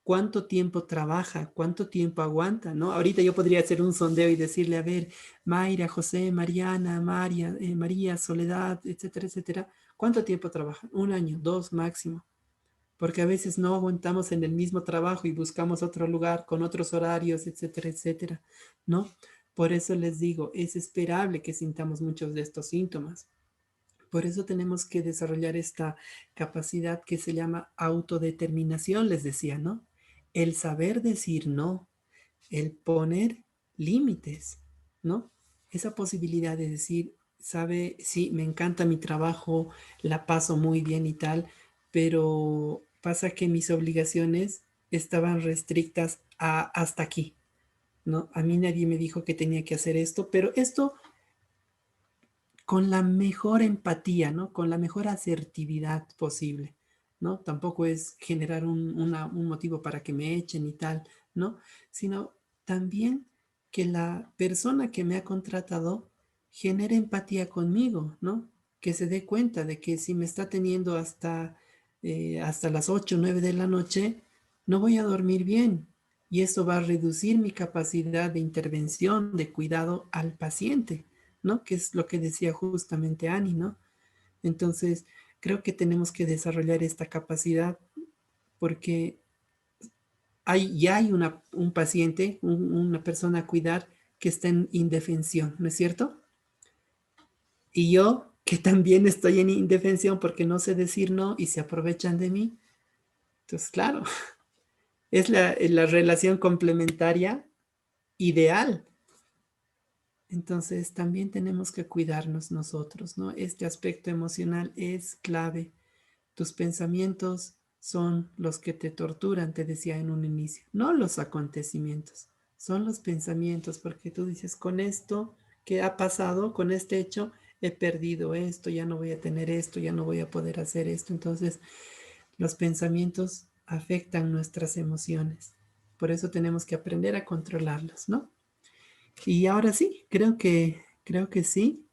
cuánto tiempo trabaja, cuánto tiempo aguanta, ¿no? Ahorita yo podría hacer un sondeo y decirle, a ver, Mayra, José, Mariana, María, Soledad, etcétera, etcétera, ¿cuánto tiempo trabajan? 1 año, 2 máximo, porque a veces no aguantamos en el mismo trabajo y buscamos otro lugar con otros horarios, etcétera, etcétera, ¿no? Por eso les digo, es esperable que sintamos muchos de estos síntomas. Por eso tenemos que desarrollar esta capacidad que se llama autodeterminación, les decía, ¿no? El saber decir no, el poner límites, ¿no? Esa posibilidad de decir, sabe, sí, me encanta mi trabajo, la paso muy bien y tal, pero pasa que mis obligaciones estaban restrictas a hasta aquí, ¿no? A mí nadie me dijo que tenía que hacer esto, pero esto con la mejor empatía, ¿no? Con la mejor asertividad posible, ¿no? Tampoco es generar un motivo para que me echen y tal, ¿no? Sino también que la persona que me ha contratado genere empatía conmigo, ¿no? Que se dé cuenta de que si me está teniendo hasta las 8 o 9 de la noche, no voy a dormir bien. Y eso va a reducir mi capacidad de intervención, de cuidado al paciente, ¿no? Que es lo que decía justamente Ani, ¿no? Entonces, creo que tenemos que desarrollar esta capacidad porque ya hay un paciente, una persona a cuidar que está en indefensión, ¿no es cierto? Y yo, que también estoy en indefensión porque no sé decir no y se aprovechan de mí. Entonces, claro, es la relación complementaria ideal. Entonces también tenemos que cuidarnos nosotros, ¿no? Este aspecto emocional es clave. Tus pensamientos son los que te torturan, te decía en un inicio, no los acontecimientos, son los pensamientos, porque tú dices, con esto que ha pasado, con este hecho, he perdido esto, ya no voy a tener esto, ya no voy a poder hacer esto. Entonces, los pensamientos afectan nuestras emociones. Por eso tenemos que aprender a controlarlos, ¿no? Y ahora sí, creo que sí.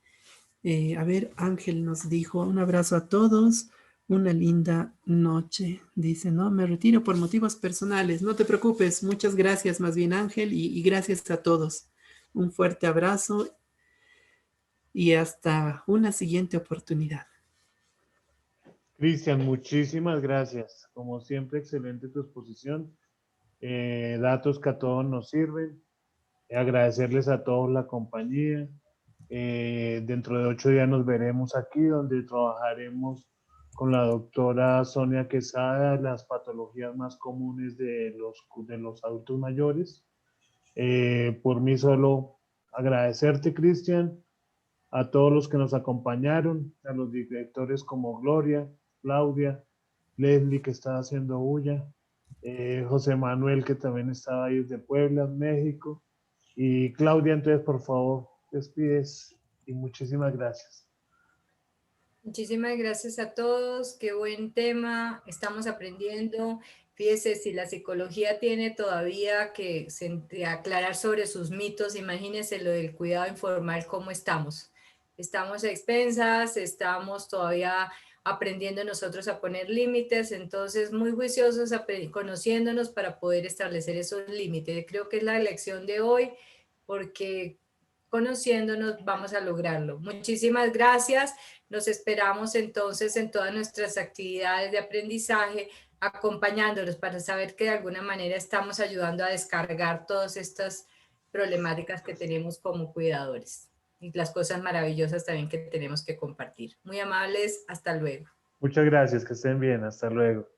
A ver, Ángel nos dijo, un abrazo a todos, una linda noche. Dice, no, me retiro por motivos personales. No te preocupes, muchas gracias más bien, Ángel, y gracias a todos. Un fuerte abrazo y hasta una siguiente oportunidad. Cristian, muchísimas gracias. Como siempre, excelente tu exposición. Datos que a todos nos sirven. Agradecerles a todos la compañía. Dentro de 8 días nos veremos aquí, donde trabajaremos con la doctora Sonia Quesada las patologías más comunes de los adultos mayores. Por mí solo agradecerte, Cristian, a todos los que nos acompañaron, a los directores como Gloria, Claudia, Leslie, que está haciendo bulla, José Manuel, que también estaba ahí desde Puebla, México, y Claudia, entonces, por favor, despides y muchísimas gracias. Muchísimas gracias a todos, qué buen tema, estamos aprendiendo. Fíjese, si la psicología tiene todavía que aclarar sobre sus mitos, imagínense lo del cuidado informal, cómo estamos. Estamos a expensas, estamos todavía aprendiendo nosotros a poner límites, entonces muy juiciosos, conociéndonos para poder establecer esos límites. Creo que es la lección de hoy, porque conociéndonos vamos a lograrlo. Muchísimas gracias. Nos esperamos entonces en todas nuestras actividades de aprendizaje, acompañándolos para saber que de alguna manera estamos ayudando a descargar todas estas problemáticas que tenemos como cuidadores y las cosas maravillosas también que tenemos que compartir. Muy amables, hasta luego. Muchas gracias, que estén bien, hasta luego.